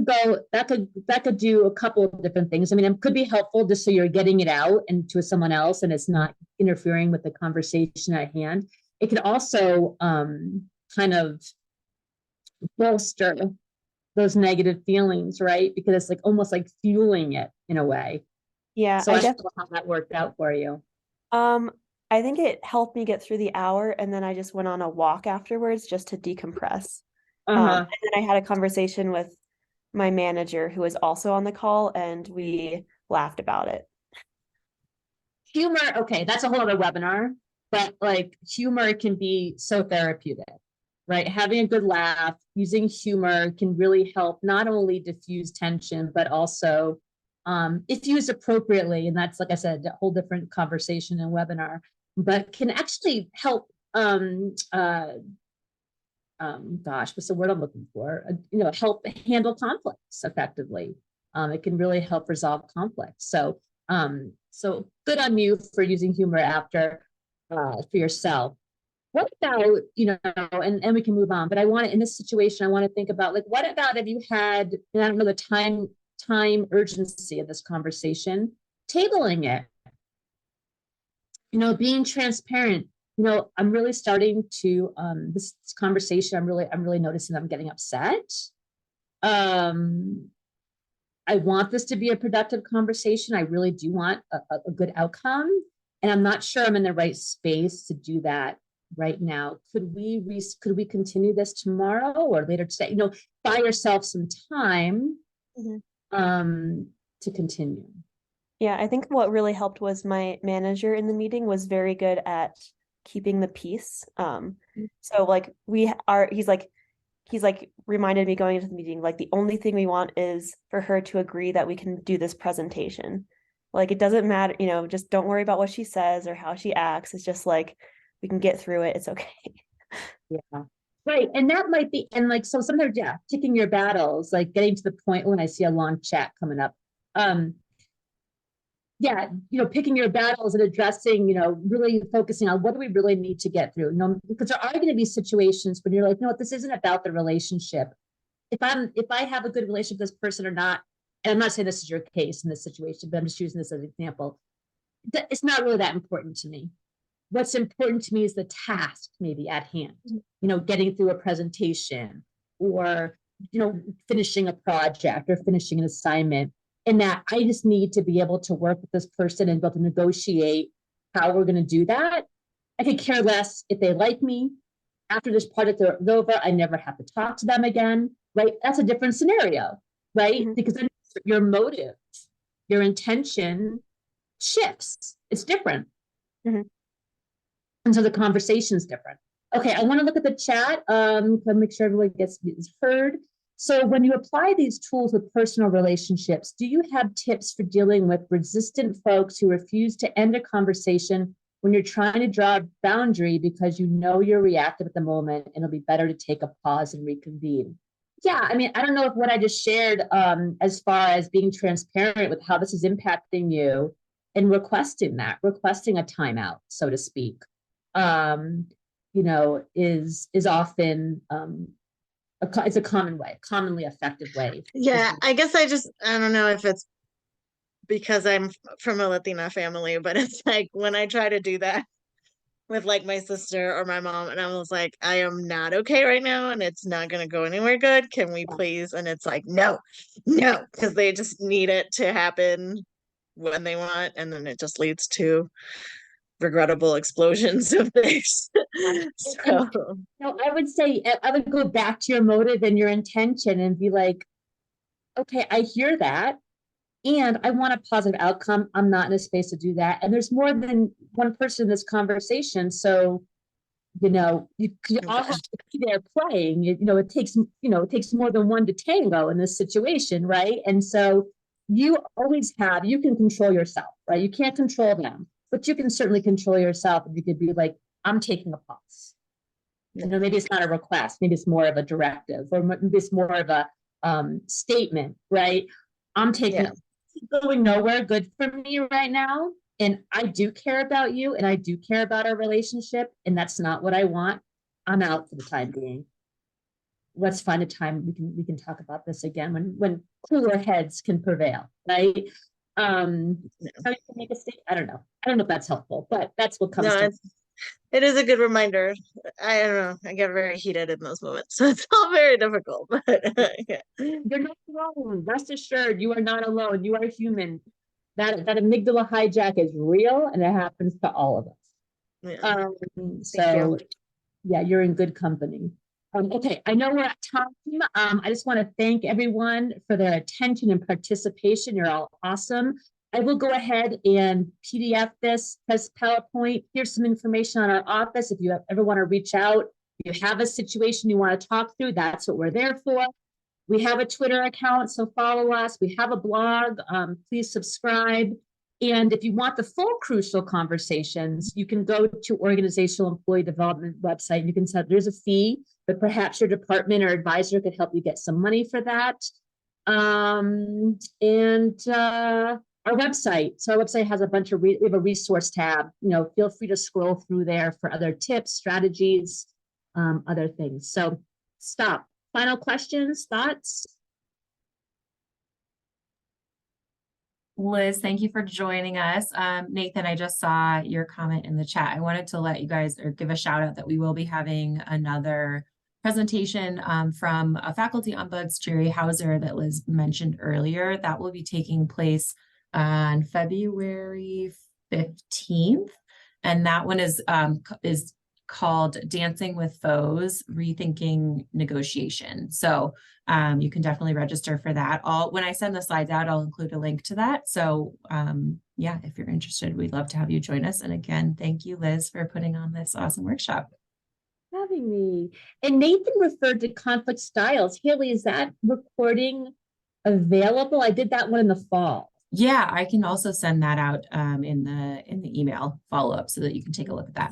could do a couple of different things. I mean, it could be helpful just so you're getting it out and to someone else and it's not interfering with the conversation at hand. It could also kind of bolster those negative feelings, right? Because it's almost like fueling it in a way. Yeah. So I don't know how that worked out for you. I think it helped me get through the hour, and then I just went on a walk afterwards just to decompress. And then I had a conversation with my manager who was also on the call, and we laughed about it. Humor, okay, that's a whole other webinar. but like humor can be so therapeutic, right? Having a good laugh, using humor can really help not only diffuse tension, but also if used appropriately, and that's, like I said, a whole different conversation and webinar, but can actually help gosh, what's the word I'm looking for? Help handle conflicts effectively. It can really help resolve conflicts. So good on you for using humor after for yourself. What about, and we can move on, but in this situation, I want to think about, like, what about if you had, and I don't know the time urgency of this conversation, tabling it, being transparent. I'm really starting to this conversation. I'm really noticing that I'm getting upset. I want this to be a productive conversation. I really do want a good outcome, and I'm not sure I'm in the right space to do that right now. Could we continue this tomorrow or later today? Buy yourself some time to continue. Yeah, I think what really helped was my manager in the meeting was very good at keeping the peace. So like he's reminded me going into the meeting, like, the only thing we want is for her to agree that we can do this presentation. Like, it doesn't matter, just don't worry about what she says or how she acts. It's just like, we can get through it. It's okay. Yeah. Right. And that might be, and like, so sometimes, yeah, picking your battles, like getting to the point when I see a long chat coming up. Yeah, picking your battles and addressing, really focusing on what do we really need to get through. Because there are going to be situations when you're like, this isn't about the relationship. If I have a good relationship with this person or not, and I'm not saying this is your case in this situation, but I'm just using this as an example. It's not really that important to me. What's important to me is the task maybe at hand, getting through a presentation or, finishing a project or finishing an assignment. And that I just need to be able to work with this person and be able to negotiate how we're going to do that. I could care less if they like me. After this project is over, I never have to talk to them again, right? That's a different scenario, right? Because then your motive, your intention shifts. It's different. And so the conversation is different. Okay, I want to look at the chat to make sure everyone gets heard. So when you apply these tools with personal relationships, do you have tips for dealing with resistant folks who refuse to end a conversation when you're trying to draw a boundary because you're reactive at the moment and it'll be better to take a pause and reconvene? Yeah, I mean, I don't know if what I just shared as far as being transparent with how this is impacting you and requesting a timeout, so to speak, is often it's a commonly effective way. Yeah, I guess I don't know if it's because I'm from a Latina family, but it's like when I try to do that with like my sister or my mom, and I was like, I am not okay right now, and it's not going to go anywhere good. Can we please? And it's like, no, because they just need it to happen when they want, and then it just leads to regrettable explosions of things. So I would say I would go back to your motive and your intention and be like, okay, I hear that and I want a positive outcome. I'm not in a space to do that. And there's more than one person in this conversation. So, you all have to be there playing. It takes more than one to tango in this situation, right? And so you can control yourself, right? You can't control them, but you can certainly control yourself. And you could be like, I'm taking a pause. Maybe it's not a request, maybe it's more of a directive, or maybe it's more of a statement, right? I'm taking going nowhere good for me right now. And I do care about you and I do care about our relationship. And that's not what I want. I'm out for the time being. Let's find a time we can talk about this again when cooler heads can prevail, right? How you can make a statement. I don't know if that's helpful, but that's what comes to it is a good reminder. I don't know. I get very heated in those moments. So it's all very difficult. But yeah. You're not alone. Rest assured, you are not alone. You are human. That amygdala hijack is real and it happens to all of us. Yeah. So yeah, you're in good company. Okay, I know we're at time. I just want to thank everyone for their attention and participation. You're all awesome. I will go ahead and PDF this as PowerPoint. Here's some information on our office. If you ever want to reach out, if you have a situation you want to talk through, that's what we're there for. We have a Twitter account, so follow us. We have a blog. Please subscribe. And if you want the full Crucial Conversations, you can go to Organizational Employee Development website. You can set, there's a fee, but perhaps your department or advisor could help you get some money for that. Our website. So our website has a bunch of, we have a resource tab, feel free to scroll through there for other tips, strategies, other things. So stop. Final questions, thoughts? Liz, thank you for joining us. Nathan, I just saw your comment in the chat. I wanted to let you guys or give a shout out that we will be having another presentation from a faculty ombuds, Jerry Hauser, that Liz mentioned earlier. That will be taking place on February 15th. And that one is called Dancing with Foes, Rethinking Negotiation. So you can definitely register for that. When I send the slides out, I'll include a link to that. So yeah, if you're interested, we'd love to have you join us. And again, thank you, Liz, for putting on this awesome workshop. Having me. And Nathan referred to conflict styles. Haley, is that recording available? I did that one in the fall. Yeah, I can also send that out in the email follow-up so that you can take a look at that.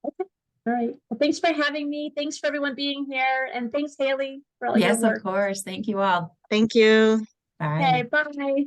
Okay. All right. Well, thanks for having me. Thanks for everyone being here. And thanks, Haley, for all your work. Yes, of course. Thank you all. Thank you. Bye. Okay, bye.